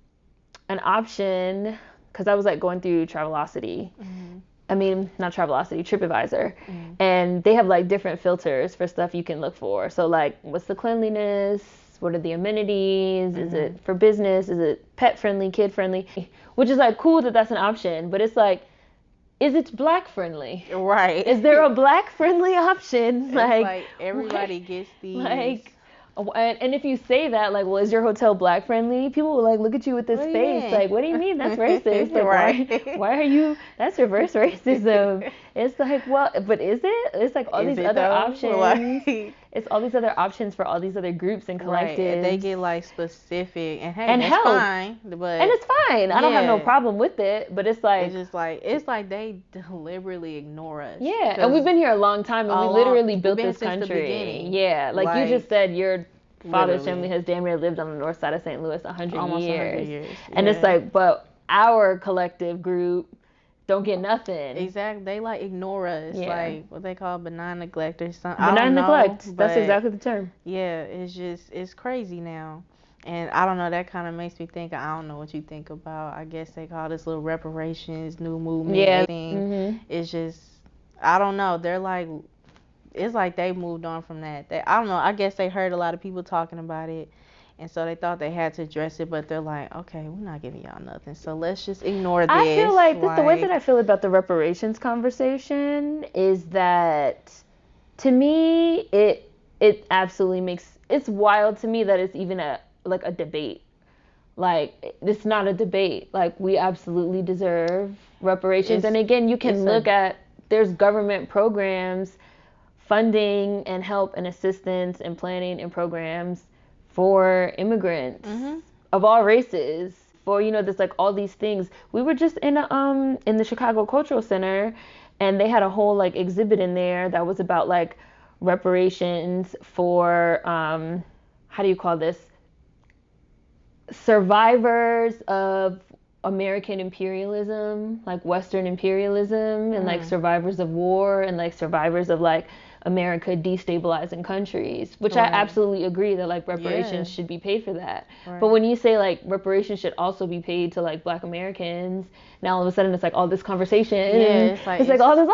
option because I was like going through Travelocity. I mean, not Travelocity, TripAdvisor. And they have like different filters for stuff you can look for. So like, what's the cleanliness? What are the amenities? Is it for business? Is it pet friendly, kid friendly? Which is like cool that that's an option, but it's like, is it black friendly? Right. Is there a black friendly option? It's like everybody gets these. Like, and if you say that, like, well, is your hotel black friendly? People will like look at you with this face, like, what do you mean that's racist? Like, right. why are you? That's reverse racism. It's like, well, but is it? It's like all these other options. Like, it's all these other options for all these other groups and collectives. Right. And they get like specific and hey, and that's help. Fine, but and it's fine. I don't have no problem with it, but it's like it's like they deliberately ignore us. Yeah, and we've been here a long time, and we literally built this country. Yeah, like you just said, your father's family has damn near lived on the north side of St. Louis 100 years. And it's like, but our collective group don't get nothing. Exactly. They like ignore us. Yeah. Like what they call benign neglect or something. Benign neglect. That's exactly the term. Yeah, it's crazy now. And I don't know, that kind of makes me think, I don't know what you think about, I guess they call this little reparations, new movement Yeah. thing. It's just, I don't know, they're like, it's like they moved on from that. I don't know, I guess they heard a lot of people talking about it. And so they thought they had to address it, but they're like, okay, we're not giving y'all nothing. So let's just ignore this. I feel like this, the way that I feel about the reparations conversation is that, to me, it absolutely makes, it's wild to me that it's even a debate. Like, it's not a debate. Like, we absolutely deserve reparations. And again, you can look at, there's government programs funding and help and assistance and planning and programs for immigrants of all races, for, you know, there's like all these things. We were just in the Chicago Cultural Center, and they had a whole like exhibit in there that was about like reparations for how do you call this, survivors of American imperialism, like Western imperialism, and like survivors of war, and like survivors of like America destabilizing countries, which I absolutely agree that like reparations should be paid for that. But when you say like reparations should also be paid to like Black Americans, now all of a sudden it's like all this conversation. It's like all this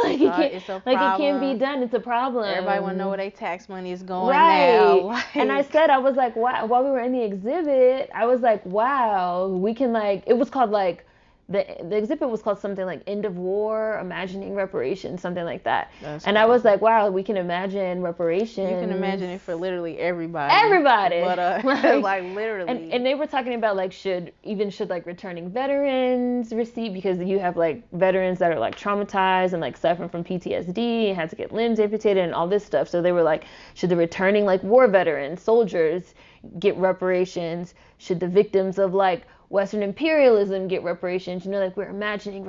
like it can't, it's a like it can't be done. It's a problem. Everybody want to know where their tax money is going now. Like, and I said, I was like, wow. While we were in the exhibit, I was like, wow, we can like. It was called like the exhibit was called something like End of War, Imagining Reparations, something like that. And crazy. I was like, wow, we can imagine reparations. You can imagine it for literally everybody. But like literally. And they were talking about like should like returning veterans receive, because you have like veterans that are like traumatized and like suffering from PTSD and had to get limbs amputated and all this stuff. So they were like, should the returning like war veterans, soldiers get reparations? Should the victims of like Western imperialism get reparations? You know, like we're imagining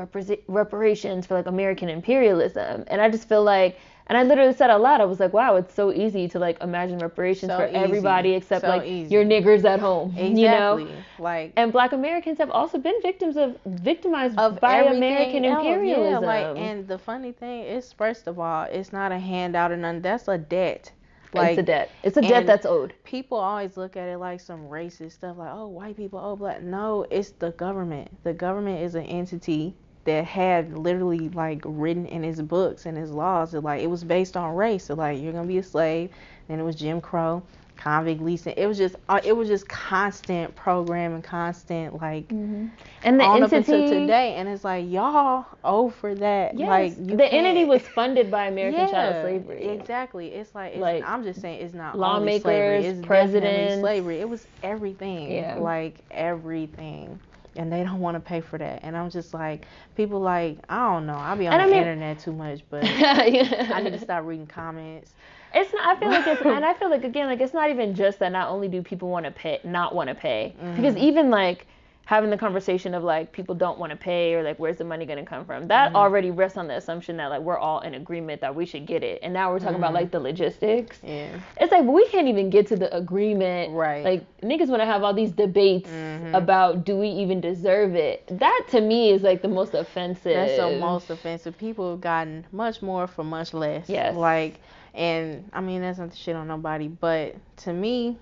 reparations for like American imperialism. And I just feel like, and I literally said out loud, I was like, wow, it's so easy to like imagine reparations for everybody except like your niggers at home. Exactly. You know? Like, and Black Americans have also been victimized by American imperialism. Yeah, like, and the funny thing is, first of all, it's not a handout or none. That's a debt. Like, it's a debt that's owed. People always look at it like some racist stuff, like, oh, white people owe Black. No, it's the government. The government is an entity that had literally like written in his books and his laws that like it was based on race. So like you're gonna be a slave. Then it was Jim Crow, convict leasing. It was just constant programming, constant like, and the on entity, up until today. And it's like y'all owe for that. Yes, like the entity was funded by American chattel slavery. Exactly. It's like, I'm just saying it's not lawmakers, only slavery. It's presidents, slavery. It was everything. Yeah. Like everything. And they don't want to pay for that. And I'm just like, people like, I don't know. I be on the internet too much, but I need to stop reading comments. It's not. I feel like it's, and I feel like again, like it's not even just that. Not only do people want to pay, not want to pay, because even like having the conversation of like people don't want to pay or like where's the money going to come from, that already rests on the assumption that like we're all in agreement that we should get it. And now we're talking about like the logistics. Yeah. It's like, but we can't even get to the agreement. Right. Like niggas want to have all these debates about do we even deserve it. That to me is like the most offensive. That's the most offensive. People have gotten much more for much less. Yes. Like, and I mean, that's not the shit on nobody, but to me,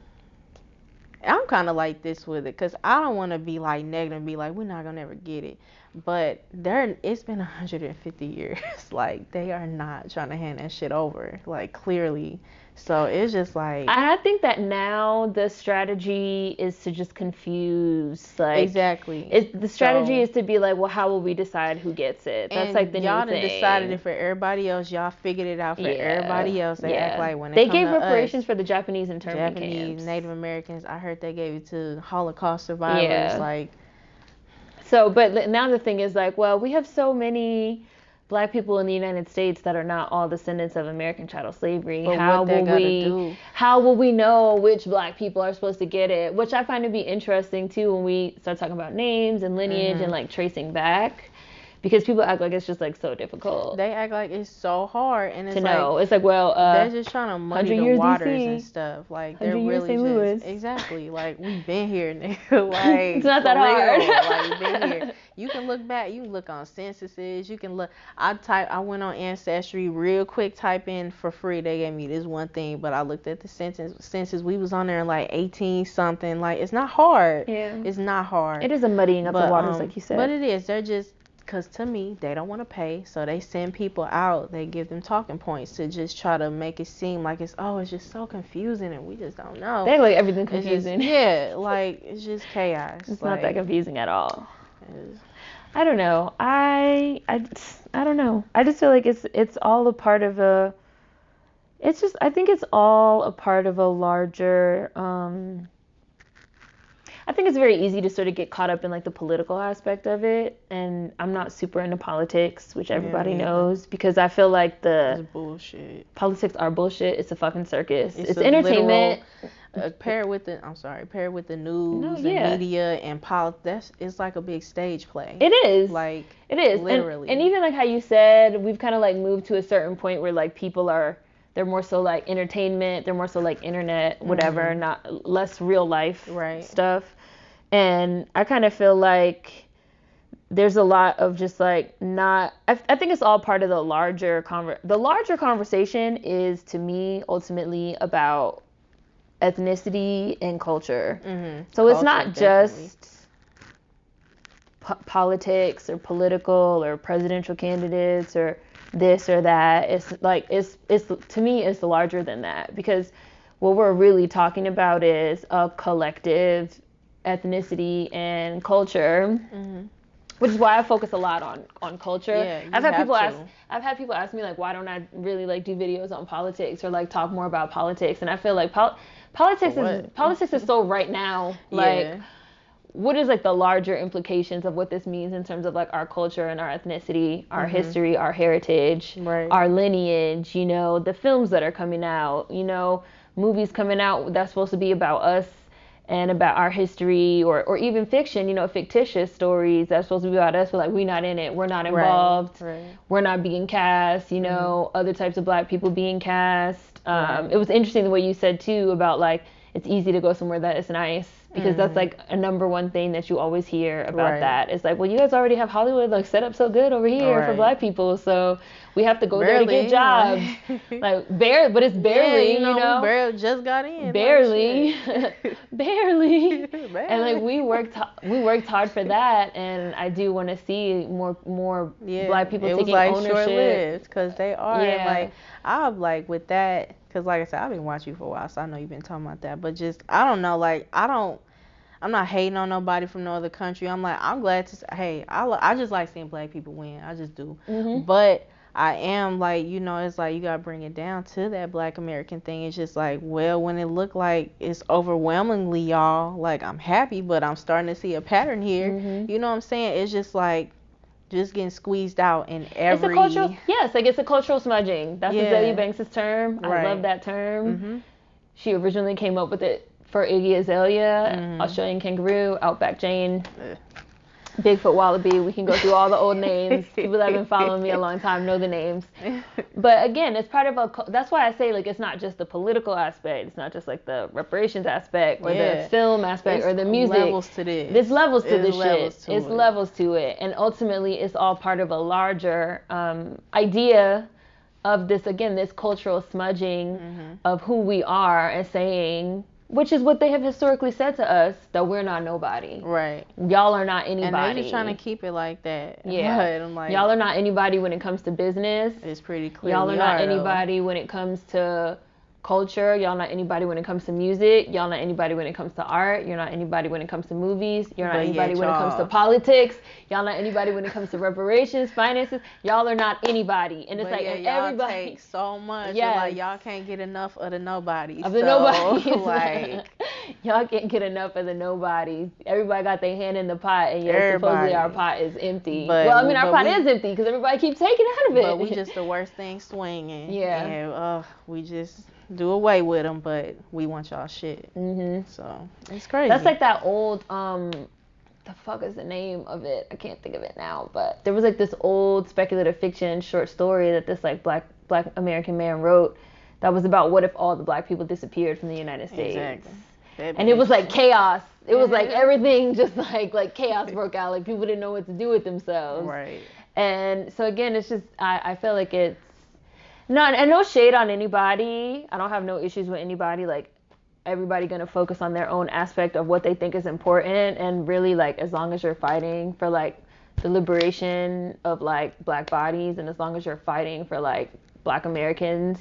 I'm kind of like this with it, because I don't want to be like negative and be like, we're not going to ever get it. But it's been 150 years. Like, they are not trying to hand that shit over, like, clearly. So it's just like, and I think that now the strategy is to just confuse, like, exactly. The strategy is to be like, well, how will we decide who gets it? That's like the new thing. Y'all done decided it for everybody else. Y'all figured it out for everybody else. They act like when they gave reparations for the Japanese internment camps. Native Americans. I heard they gave it to Holocaust survivors. Like, so, but now the thing is like, well, we have so many Black people in the United States that are not all descendants of American chattel slavery. But how will we know which Black people are supposed to get it? Which I find to be interesting too when we start talking about names and lineage and like tracing back, because people act like it's just like so difficult. They act like it's so hard, and it's to like, know. It's like, well, they're just trying to muddy the waters DC, and stuff. Like they're really St. Louis. Exactly. Like we've been here, nigga. Like it's not that hard. Like we've been here. You can look back. You can look on censuses. You can look. I went on Ancestry real quick. Type in for free. They gave me this one thing, but I looked at the census. We was on there in like 18 something. Like it's not hard. Yeah. It's not hard. It is a muddying of the waters, like you said. But it is. They're just. Because to me, they don't want to pay, so they send people out. They give them talking points to just try to make it seem like it's just so confusing, and we just don't know. They act like everything confusing. Like it's just chaos. It's not that confusing at all. I don't know. I don't know. I just feel like it's all a part of a. It's just I think it's all a part of a larger. I think it's very easy to sort of get caught up in like the political aspect of it, and I'm not super into politics, which everybody knows, because I feel like it's bullshit. Politics are bullshit. It's a fucking circus. It's entertainment. Paired with the news and media and politics, it's like a big stage play. It is. Like it is literally. And even like how you said, we've kind of like moved to a certain point where like people are. They're more so like entertainment. They're more so like internet, whatever, not less real life stuff. And I kind of feel like there's a lot of just like not. I think it's all part of the larger conversation is to me ultimately about ethnicity and culture. So it's not just politics or political or presidential candidates or this or that. It's like it's to me it's larger than that, because what we're really talking about is a collective ethnicity and culture, which is why I focus a lot on culture. Yeah, I've had people ask me like, why don't I really like do videos on politics or like talk more about politics? And I feel like politics is so right now. Like, what is like the larger implications of what this means in terms of like our culture and our ethnicity, our history, our heritage, our lineage, the films that are coming out, movies coming out that's supposed to be about us and about our history, or even fiction, fictitious stories that's supposed to be about us, but like we're not in it, we're not involved, we're not being cast, other types of black people being cast. It was interesting the way you said too about like it's easy to go somewhere that is nice, because that's like a number one thing that you always hear about that. It's like, well, you guys already have Hollywood like set up so good over here for black people, so we have to go there to get jobs. Like but it's barely, barely just got in. Barely. Barely. And like we worked hard for that, and I do want to see more black people taking ownership. Short-lived, because they are. And like I'm like with that, because like I said, I've been watching you for a while, so I know you've been talking about that. But just I don't know, like I'm not hating on nobody from no other country. I'm like, I'm glad to say, I just like seeing black people win. I just do. But I am like, it's like you got to bring it down to that black American thing. It's just like, well, when it look like it's overwhelmingly y'all, like I'm happy, but I'm starting to see a pattern here. You know what I'm saying? It's just like, just getting squeezed out in every... It's a cultural smudging. That's Azealia Banks' term. I love that term. She originally came up with it for Iggy Azalea, Australian Kangaroo, Outback Jane, Bigfoot Wallaby. We can go through all the old names. People that have been following me a long time know the names. But again, it's part of that's why I say like it's not just the political aspect. It's not just like the reparations aspect or the film aspect or the music. Levels to this. There's levels to this shit. It's levels to it. And ultimately, it's all part of a larger idea of this, again, this cultural smudging of who we are, and saying, which is what they have historically said to us, that we're not nobody. Right. Y'all are not anybody. And they're just trying to keep it like that. Yeah. But I'm like, y'all are not anybody when it comes to business. It's pretty clear. Y'all are not anybody when it comes to culture. Y'all not anybody when it comes to music. Y'all not anybody when it comes to art. You're not anybody when it comes to movies. You're not anybody when it comes to politics. Y'all not anybody when it comes to reparations, finances. Y'all are not anybody. And it's like y'all take so much. Yes. Like y'all can't get enough of the nobodies. Like y'all can't get enough of the nobodies. Everybody got their hand in the pot, and supposedly our pot is empty. Our pot is empty because everybody keeps taking out of it. But we just the worst thing swinging. Yeah. And we just do away with them, but we want y'all shit. So it's crazy. That's like that old the fuck is the name of it? I can't think of it now, but there was like this old speculative fiction short story that this like black American man wrote that was about what if all the black people disappeared from the United States. Exactly. And it was like chaos. It was like Yeah. everything just like chaos broke out. Like people didn't know what to do with themselves. Right. And so again, it's just I feel like it's not, and no shade on anybody. I don't have no issues with anybody. Like everybody gonna focus on their own aspect of what they think is important, and really like as long as you're fighting for like the liberation of like black bodies, and as long as you're fighting for like black Americans,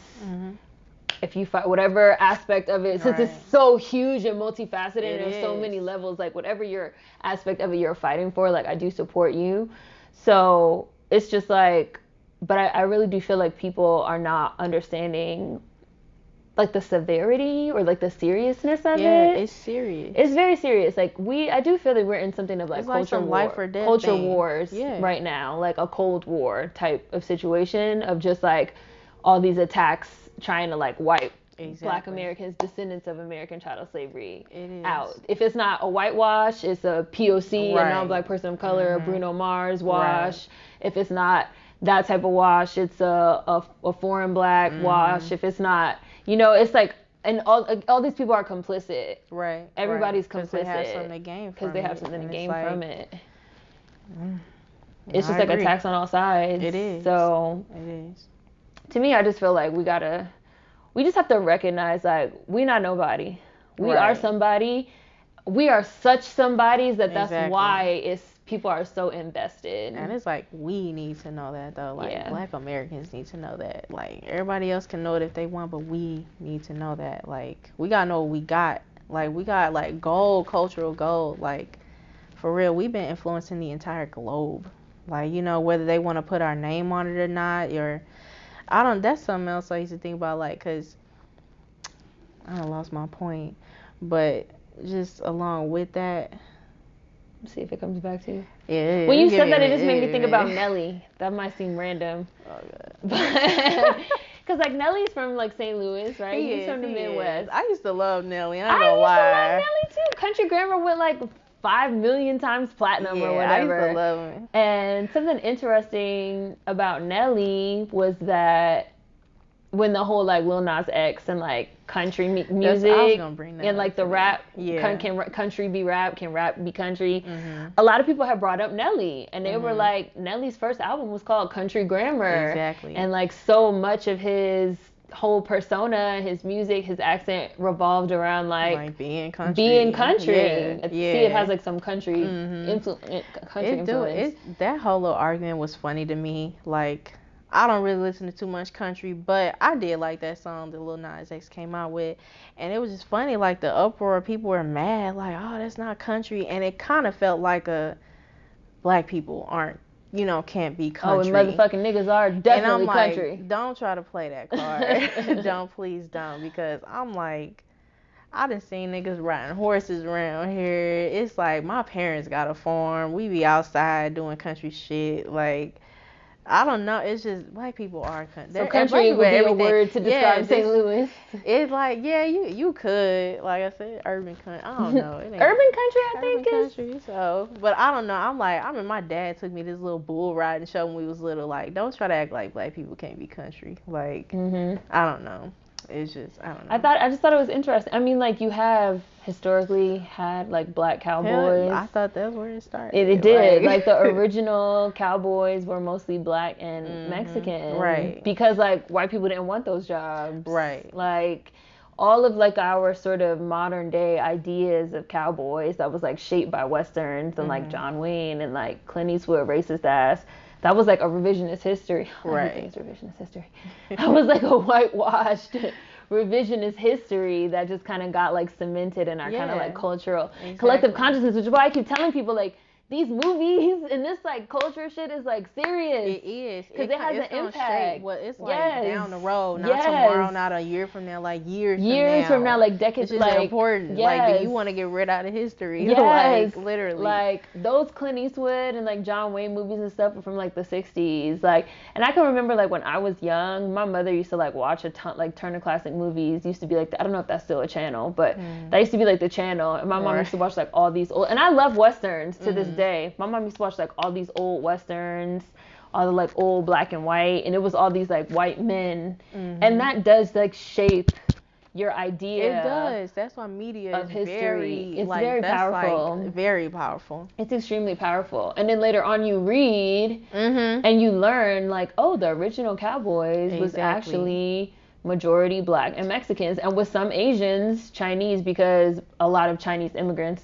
if you fight whatever aspect of it, since Right. it's so huge and multifaceted It and there's so many is. levels, like whatever your aspect of it you're fighting for, like I do support you. So it's just like, but I really do feel like people are not understanding like the severity or like the seriousness of Yeah, it. it's serious. It's very serious. Like I do feel that we're in something of like It's like culture some war, life or death culture thing. wars Yeah. right now, like a Cold War type of situation of just like all these attacks trying to like wipe Black Exactly. Americans, descendants of American chattel slavery, It is. out. If it's not a whitewash, it's a POC, a Right. non-black person of color, a Bruno Mars wash. Right. If it's not that type of wash, it's a foreign black wash. If it's not, it's like, and all these people are complicit. Right. Everybody's right. 'Cause they have complicit. something to gain from Because they have it, something to and gain it's from like, it. It's just I like agree. attacks on all sides. It is. So It is. to me, I just feel like we just have to recognize like we not nobody. We are Right. somebody. We are such somebodies that's Exactly. why people are so invested. And it's like we need to know that though. Like Yeah. Black Americans need to know that. Like everybody else can know it if they want, but we need to know that. Like we gotta know what we got. Like we got like gold, cultural gold. Like for real, we've been influencing the entire globe. Like whether they want to put our name on it or not, or I don't. That's something else I used to think about. Like, cause I done lost my point, but just along with that, Let's see if it comes back to you. yeah. When you give said me that, a it just made me minute, think yeah, about yeah. Nelly. That might seem random, Oh god. but because like Nelly's from like St. Louis, right? He He's is, from the he is. Midwest. I used to love Nelly. I I ain't used gonna to lie. love Nelly too. Country Grammar went like 5 million times platinum Yeah, or I used whatever. to love him. And something interesting about Nelly was that when the whole like Lil Nas X and like country music I was gonna bring that and up like the today. rap, Yeah. can country be rap? Can rap be country? Mhm. A lot of people have brought up Nelly, and they were like, Nelly's first album was called Country Grammar. Exactly. And like so much of his whole persona, his music, his accent revolved around like being country. being country. Yeah. See, it has like some country country It do. influence. That whole little argument was funny to me. Like, I don't really listen to too much country, but I did like that song that Lil Nas X came out with, and it was just funny. Like the uproar, people were mad, like, "Oh, that's not country," and it kind of felt like black people aren't, can't be country. Oh, and motherfucking niggas are definitely and I'm like, country. don't try to play that card. Don't, please don't, because I'm like, I done seen niggas riding horses around here. It's like my parents got a farm. We be outside doing country shit. Like, I don't know. It's just black people are country. So country would be a word to describe St. Louis. It's like, yeah, you could, like I said, urban country. I don't know. It ain't Urban country, I urban think is. country. So, but I don't know. I mean, my dad took me this little bull ride and showed when we was little. Like, don't try to act like black people can't be country. Like, I don't know. It's just, I don't know. I just thought it was interesting. I mean, like you have historically had like black cowboys. I thought that's where it started. It did. Like the original cowboys were mostly black and Mexican. Right. Because like white people didn't want those jobs. Right. Like all of like our sort of modern day ideas of cowboys that was like shaped by westerns and like John Wayne and like Clint Eastwood racist ass. That was like a revisionist history. Right. Everything's revisionist history. That was like a whitewashed revisionist history that just kind of got like cemented in our kind of Yeah. like cultural Exactly. collective consciousness, which is why I keep telling people like these movies and this like culture shit is like serious. It is. Because it has it's an gonna impact. shape what it's like Yes. down the road, not Yes. tomorrow, not a year from now, like years Years from now, like decades, It's just like important. Yes. Like, do you want to get rid out of history? Yes. Like, literally. Like those Clint Eastwood and like John Wayne movies and stuff were from like the 60s. Like, and I can remember like when I was young, my mother used to like watch a ton, like Turner Classic Movies used to be like, I don't know if that's still a channel, but that used to be like the channel. And my mom Right. used to watch like all these old, and I love Westerns to this day. My mom used to watch like all these old Westerns, all the like old black and white, and it was all these like white men. And that does like shape your idea. It does. That's why media of is history. It's like, very that's powerful. Like, very powerful. It's extremely powerful. And then later on you read Mm-hmm. and you learn like, oh, the original Cowboys was actually majority black and Mexicans, and with some Asians, Chinese, because a lot of Chinese immigrants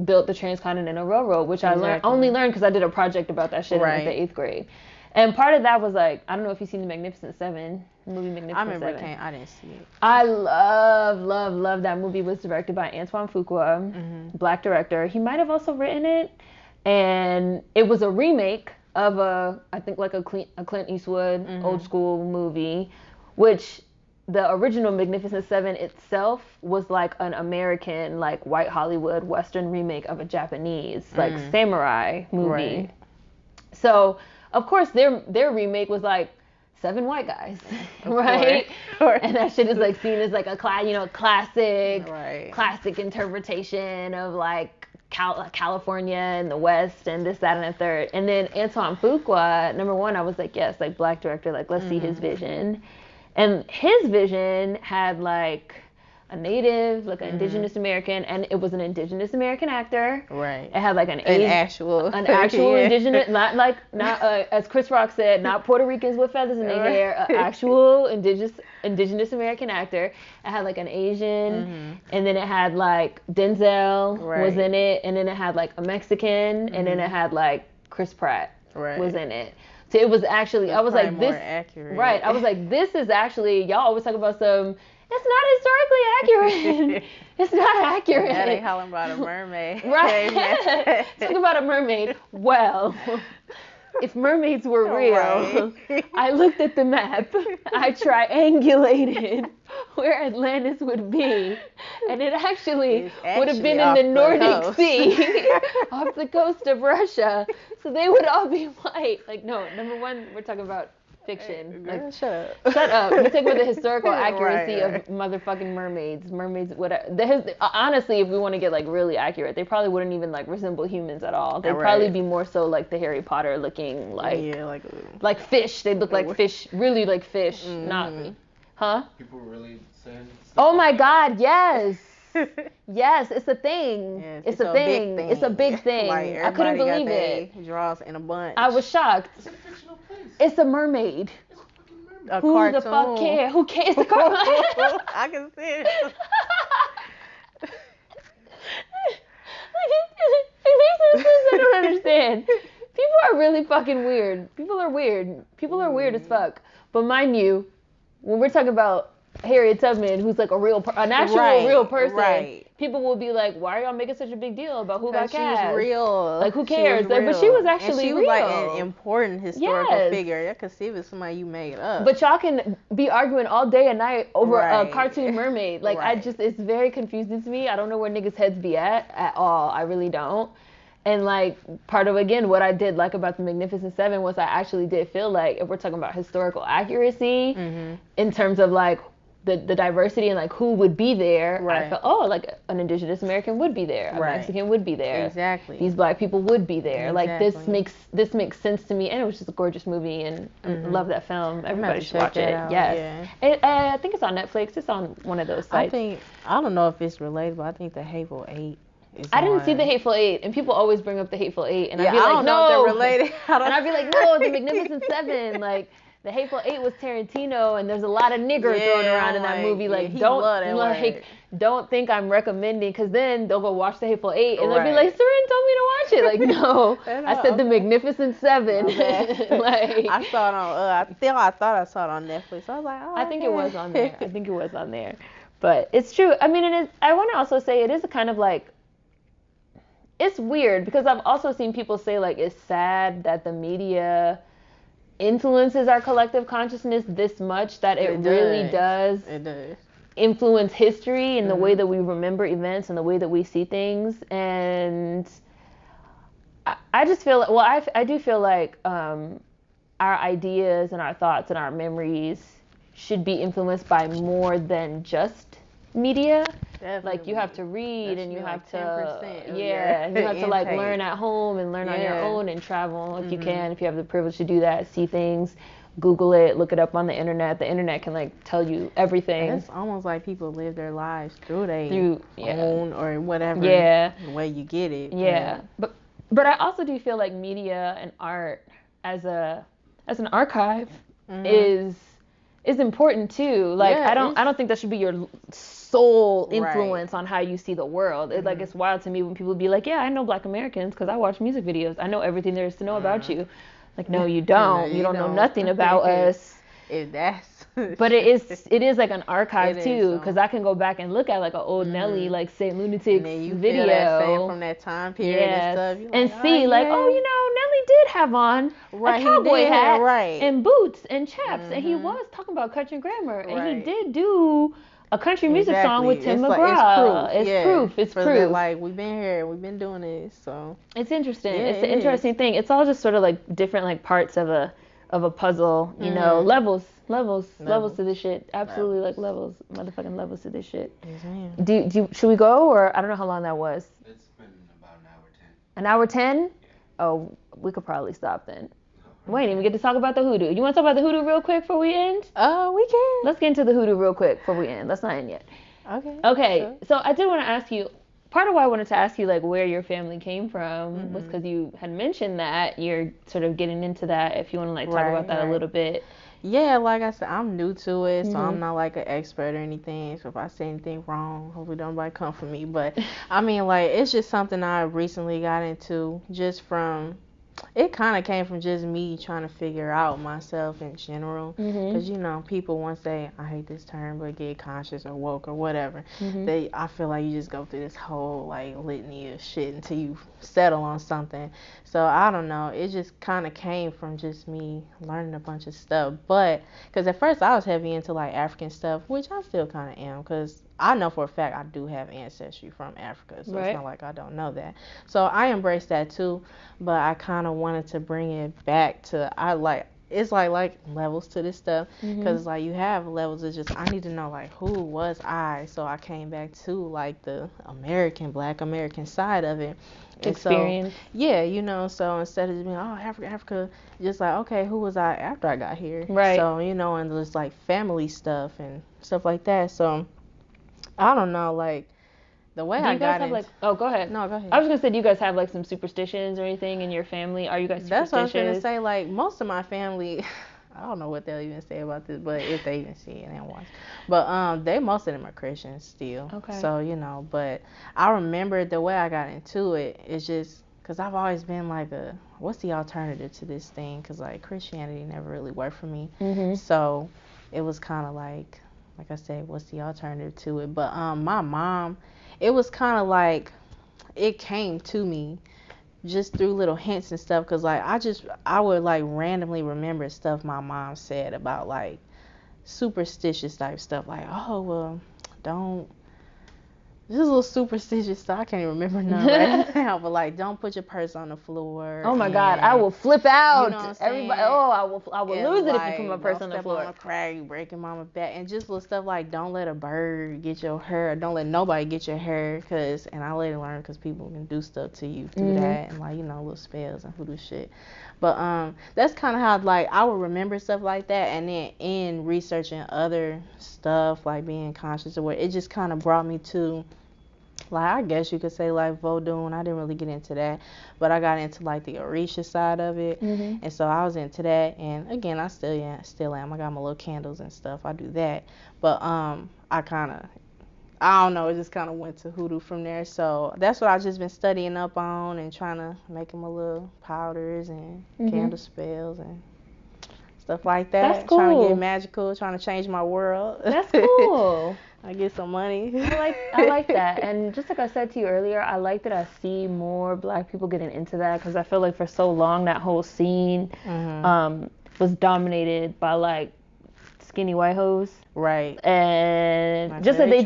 built the Transcontinental Railroad, which I only learned because I did a project about that shit in like the 8th grade. And part of that was like, I don't know if you've seen The Magnificent Seven, the movie Magnificent Seven. I remember I didn't see it. I love that movie. It was directed by Antoine Fuqua, black director. He might have also written it. And it was a remake of I think like a Clint Eastwood old school movie, which the original Magnificent Seven itself was like an American, like white Hollywood Western remake of a Japanese, like samurai movie. Right. So, of course, their remake was like 7 white guys, right? And that shit is like seen as like a classic interpretation of like California and the West and this, that, and the third. And then Antoine Fuqua, number one, I was like, yes, like black director, like let's see his vision. And his vision had like a native, like an indigenous American, and it was an indigenous American actor. Right. It had like an actual indigenous, not as Chris Rock said, not Puerto Ricans with feathers in their hair, an actual indigenous American actor. It had like an Asian, and then it had like Denzel was in it, and then it had like a Mexican, and then it had like Chris Pratt was in it. So it was actually, I was like, this, accurate. Right, I was like, this is actually, y'all always talk about some, it's not historically accurate. It's not accurate. Yeah, they calling about a mermaid. Right. Talk about a mermaid. Well, if mermaids were real, I looked at the map. I triangulated where Atlantis would be, and it actually would have been in the Nordic Sea, off the coast of Russia. So they would all be white. Like, no, number one, we're talking about fiction. Like, shut up. We're talking about the historical accuracy of motherfucking mermaids. Mermaids, honestly, if we want to get like really accurate, they probably wouldn't even like resemble humans at all. They'd probably be more so like the Harry Potter looking, like fish. They look like fish, really like fish, not, People really saying. Oh my God, yes. Yes, it's a thing. Yes, it's a thing. It's a big thing. Like, I couldn't believe it. Draws in a bunch. I was shocked. It's a fictional place. It's a mermaid. It's a fucking mermaid. A Who cartoon. the fuck cares? Who cares? It's a cartoon. I can see it. I don't understand. People are really fucking weird. People are weird. People are weird as fuck. But mind you, when we're talking about Harriet Tubman, who's like an actual real person, people will be like, why are y'all making such a big deal about who got cast? She was real. Like, who cares? Like, but she was actually real. She was like an important historical figure. I could see if it's somebody you made up. But y'all can be arguing all day and night over a cartoon mermaid. Like, it's very confusing to me. I don't know where niggas' heads be at all. I really don't. And like, part of, again, what I did like about the Magnificent Seven was I actually did feel like, if we're talking about historical accuracy, in terms of like, the diversity and like who would be there, I felt, like an indigenous American would be there, a Mexican would be there, these black people would be there, like this makes sense to me, and it was just a gorgeous movie, and I love that film. Everybody should watch it. Yes, I think it's on Netflix. It's on one of those sites. I don't know if it's related, but I think The Hateful Eight. I didn't see The Hateful Eight, and people always bring up The Hateful Eight, and I'd be like, no, I don't know if they're related. And I'd be like, no, The Magnificent Seven, like. The Hateful Eight was Tarantino, and there's a lot of nigger thrown around in that movie. Like, don't think I'm recommending, because then they'll go watch The Hateful Eight, and they'll be like, Seren told me to watch it. Like, no, I said The Magnificent Seven. Like, I saw it on. I thought I saw it on Netflix. I was like, oh, I think it was on there. I think it was on there. But it's true. I mean, it is. I want to also say it is a kind of like. It's weird because I've also seen people say like it's sad that the media influences our collective consciousness this much that it really does influence history and the way that we remember events and the way that we see things. And I just feel, I do feel like our ideas and our thoughts and our memories should be influenced by more than just media. Definitely. Like, you have to read, and you have to, you have to like learn at home and learn on your own and travel if you can, if you have the privilege to do that, see things. Google it, look it up on the internet. The internet can like tell you everything. It's almost like people live their lives through their yeah. phone or whatever. Yeah. The way you get it. Yeah. But I also do feel like media and art as an archive is important too. Like Yeah, I don't think that should be your sole Right. influence on how you see the world. It, like it's wild to me when people be like, "Yeah, I know Black Americans because I watch music videos. I know everything there is to know about you." Like, no, you don't. No, you don't know nothing about us. If that's. But it is like an archive It is, too, so. because I can go back and look at like an old Nelly like Saint Lunatics And then you video. feel that same from that time period Yes. and stuff. And see, like, oh, you know, Nelly did have on Right, a he cowboy did, hat right. and boots and chaps, and he was talking about country grammar, and he Right. did do a country music song with Tim It's McGraw. Like, It's proof. It's For proof. that, like, we've been here, we've been doing this, so. It's interesting. Yeah, It's an it interesting thing. It's all just sort of like different like parts of a puzzle, you know, levels to this shit. Absolutely like motherfucking levels to this shit. Yes, ma'am. Do should we go, or I don't know how long that was? It's been about an hour 10. An hour 10? Oh, we could probably stop then. We ain't even get to talk about the hoodoo. You want to talk about the hoodoo real quick before we end? We can. Let's get into the hoodoo real quick before we end. Let's not end yet. Okay. Okay, Sure. so I did want to ask you, part of why I wanted to ask you like where your family came from was because you had mentioned that you're sort of getting into that. If you want to like talk about that a little bit. Yeah, like I said, I'm new to it, so I'm not like an expert or anything. So if I say anything wrong, hopefully nobody come for me. But I mean, like, it's just something I recently got into just from. It kind of came from just me trying to figure out myself in general. Because, you know, people once they, I hate this term, but get conscious or woke or whatever, I feel like you just go through this whole, like, litany of shit until you settle on something. So, I don't know. It just kind of came from just me learning a bunch of stuff. But, because at first I was heavy into, like, African stuff, which I still kind of am. Because I know for a fact I do have ancestry from Africa. So, it's not like I don't know that. So, I embrace that, too. But I kind of wanted to bring it back to it's like levels to this stuff, because like you have levels of just I need to know like who was I, so I came back to like the Black American side of it. And Experience. So, yeah, you know, so instead of just being Africa, just like, okay, who was I after I got here? Right. So, you know, and just like family stuff and stuff like that. So I don't know, like the way Do I you got guys have it. like? Oh, go ahead. No, go ahead. I was gonna say, do you guys have like some superstitions or anything in your family? Are you guys superstitious? That's what I was gonna say. Like most of my family, I don't know what they'll even say about this, but if they even see it and watch, but most of them are Christians still. Okay. So you know, but I remember the way I got into it is just because I've always been like what's the alternative to this thing? Because like Christianity never really worked for me. So it was kind of like I said, what's the alternative to it? But my mom. It was kind of like it came to me just through little hints and stuff, because like I would like randomly remember stuff my mom said about like superstitious type stuff, like, oh well, don't, this is a little superstitious stuff. I can't even remember none right now, but like, don't put your purse on the floor. Oh my God, I will flip out. You know what I'm saying? Everybody, I will And lose it if like, you put my purse on don't the step floor. on a crack, you breaking mama back, and just little stuff like don't let a bird get your hair, don't let nobody get your hair, and I later learned because people can do stuff to you through that, and like, you know, little spells and hoodoo shit. But that's kind of how like I would remember stuff like that, and then in researching other stuff like being conscious of what, it just kind of brought me to. Like, I guess you could say, like, voodoo, and I didn't really get into that, but I got into, like, the Orisha side of it, and so I was into that, and, again, I still am. I got my little candles and stuff. I do that, but I don't know, it just kind of went to hoodoo from there, so that's what I've just been studying up on and trying to make them a little powders and candle spells and stuff like that. That's cool. Trying to get magical, trying to change my world. That's cool. I get some money. I like that, and just like I said to you earlier, I like that I see more Black people getting into that, because I feel like for so long that whole scene was dominated by like skinny white hoes, right? And Like just that they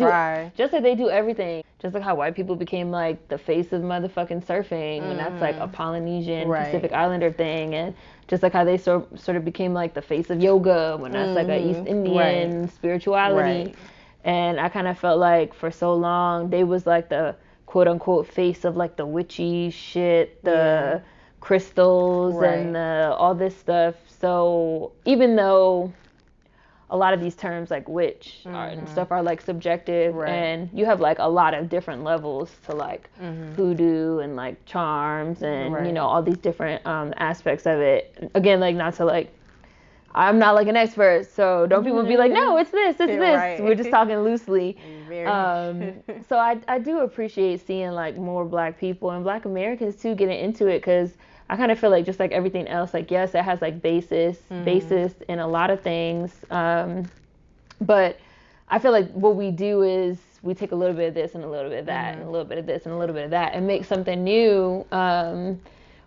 they do everything, just like how white people became like the face of motherfucking surfing when that's like a Polynesian Pacific Islander thing, and just like how they sort of became like the face of yoga when that's like a East Indian spirituality. And I kind of felt like for so long they was like the quote unquote face of like the witchy shit, the crystals Right. and all this stuff. So even though a lot of these terms like witch and stuff are like subjective, Right. and you have like a lot of different levels to like voodoo and like charms and Right. all these different aspects of it. Again, like not to like, I'm not like an expert, so don't people be like, no, it's this, it's this. Right. We're just talking loosely. Very. So I do appreciate seeing like more Black people and Black Americans too getting into it, because I kind of feel like just like everything else, like yes, it has like basis in a lot of things, but I feel like what we do is we take a little bit of this and a little bit of that and a little bit of this and a little bit of that and make something new,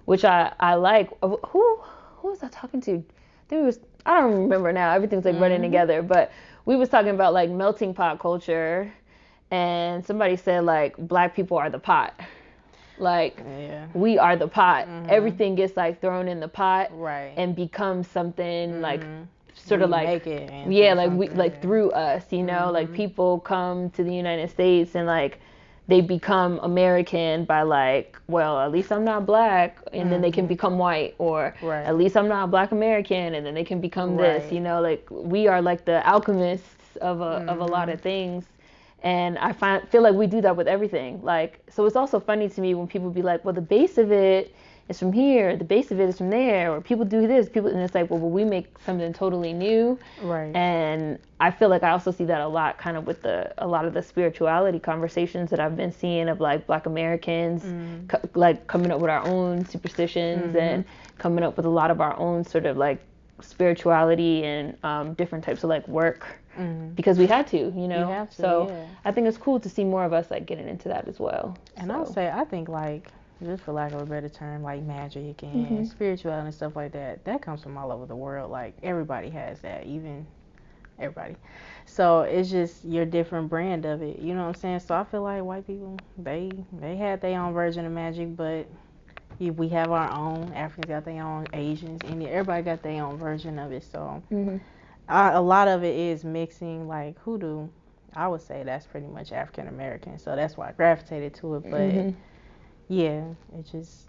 which I like. Who was I talking to? I don't remember now. Everything's like running together, but we was talking about like melting pot culture, and somebody said like Black people are the pot. Like we are the pot. Everything gets like thrown in the pot Right. and becomes something like sort of We like make it into like we something, like through us, like people come to the United States and like they become American by like, well, at least I'm not Black, and then they can become white, or Right. at least I'm not Black American, and then they can become this, Right. like we are like the alchemists of a lot of things. And I feel like we do that with everything. Like, so it's also funny to me when people be like, well, the base of it is from here, the base of it is from there, or people do this, and it's like, well, we make something totally new. Right. And I feel like I also see that a lot kind of with a lot of the spirituality conversations that I've been seeing of like Black Americans, like coming up with our own superstitions and coming up with a lot of our own sort of like spirituality and different types of like work. Because we had to, You have to, so yeah. I think it's cool to see more of us like getting into that as well. And so. I'll say, I think like, just for lack of a better term, like magic and spirituality and stuff like that, that comes from all over the world. Like everybody has that, even everybody. So it's just your different brand of it. You know what I'm saying? So I feel like white people, they had their own version of magic, but we have our own. Africans got their own, Asians, Indian, everybody got their own version of it. So a lot of it is mixing, like hoodoo. I would say that's pretty much African American. So that's why I gravitated to it. But yeah, it's just,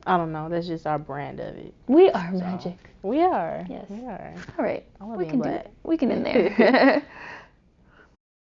I don't know. That's just our brand of it. We are magic. We are. Yes. We are. All right. I love We being can do Black. it. We can in there.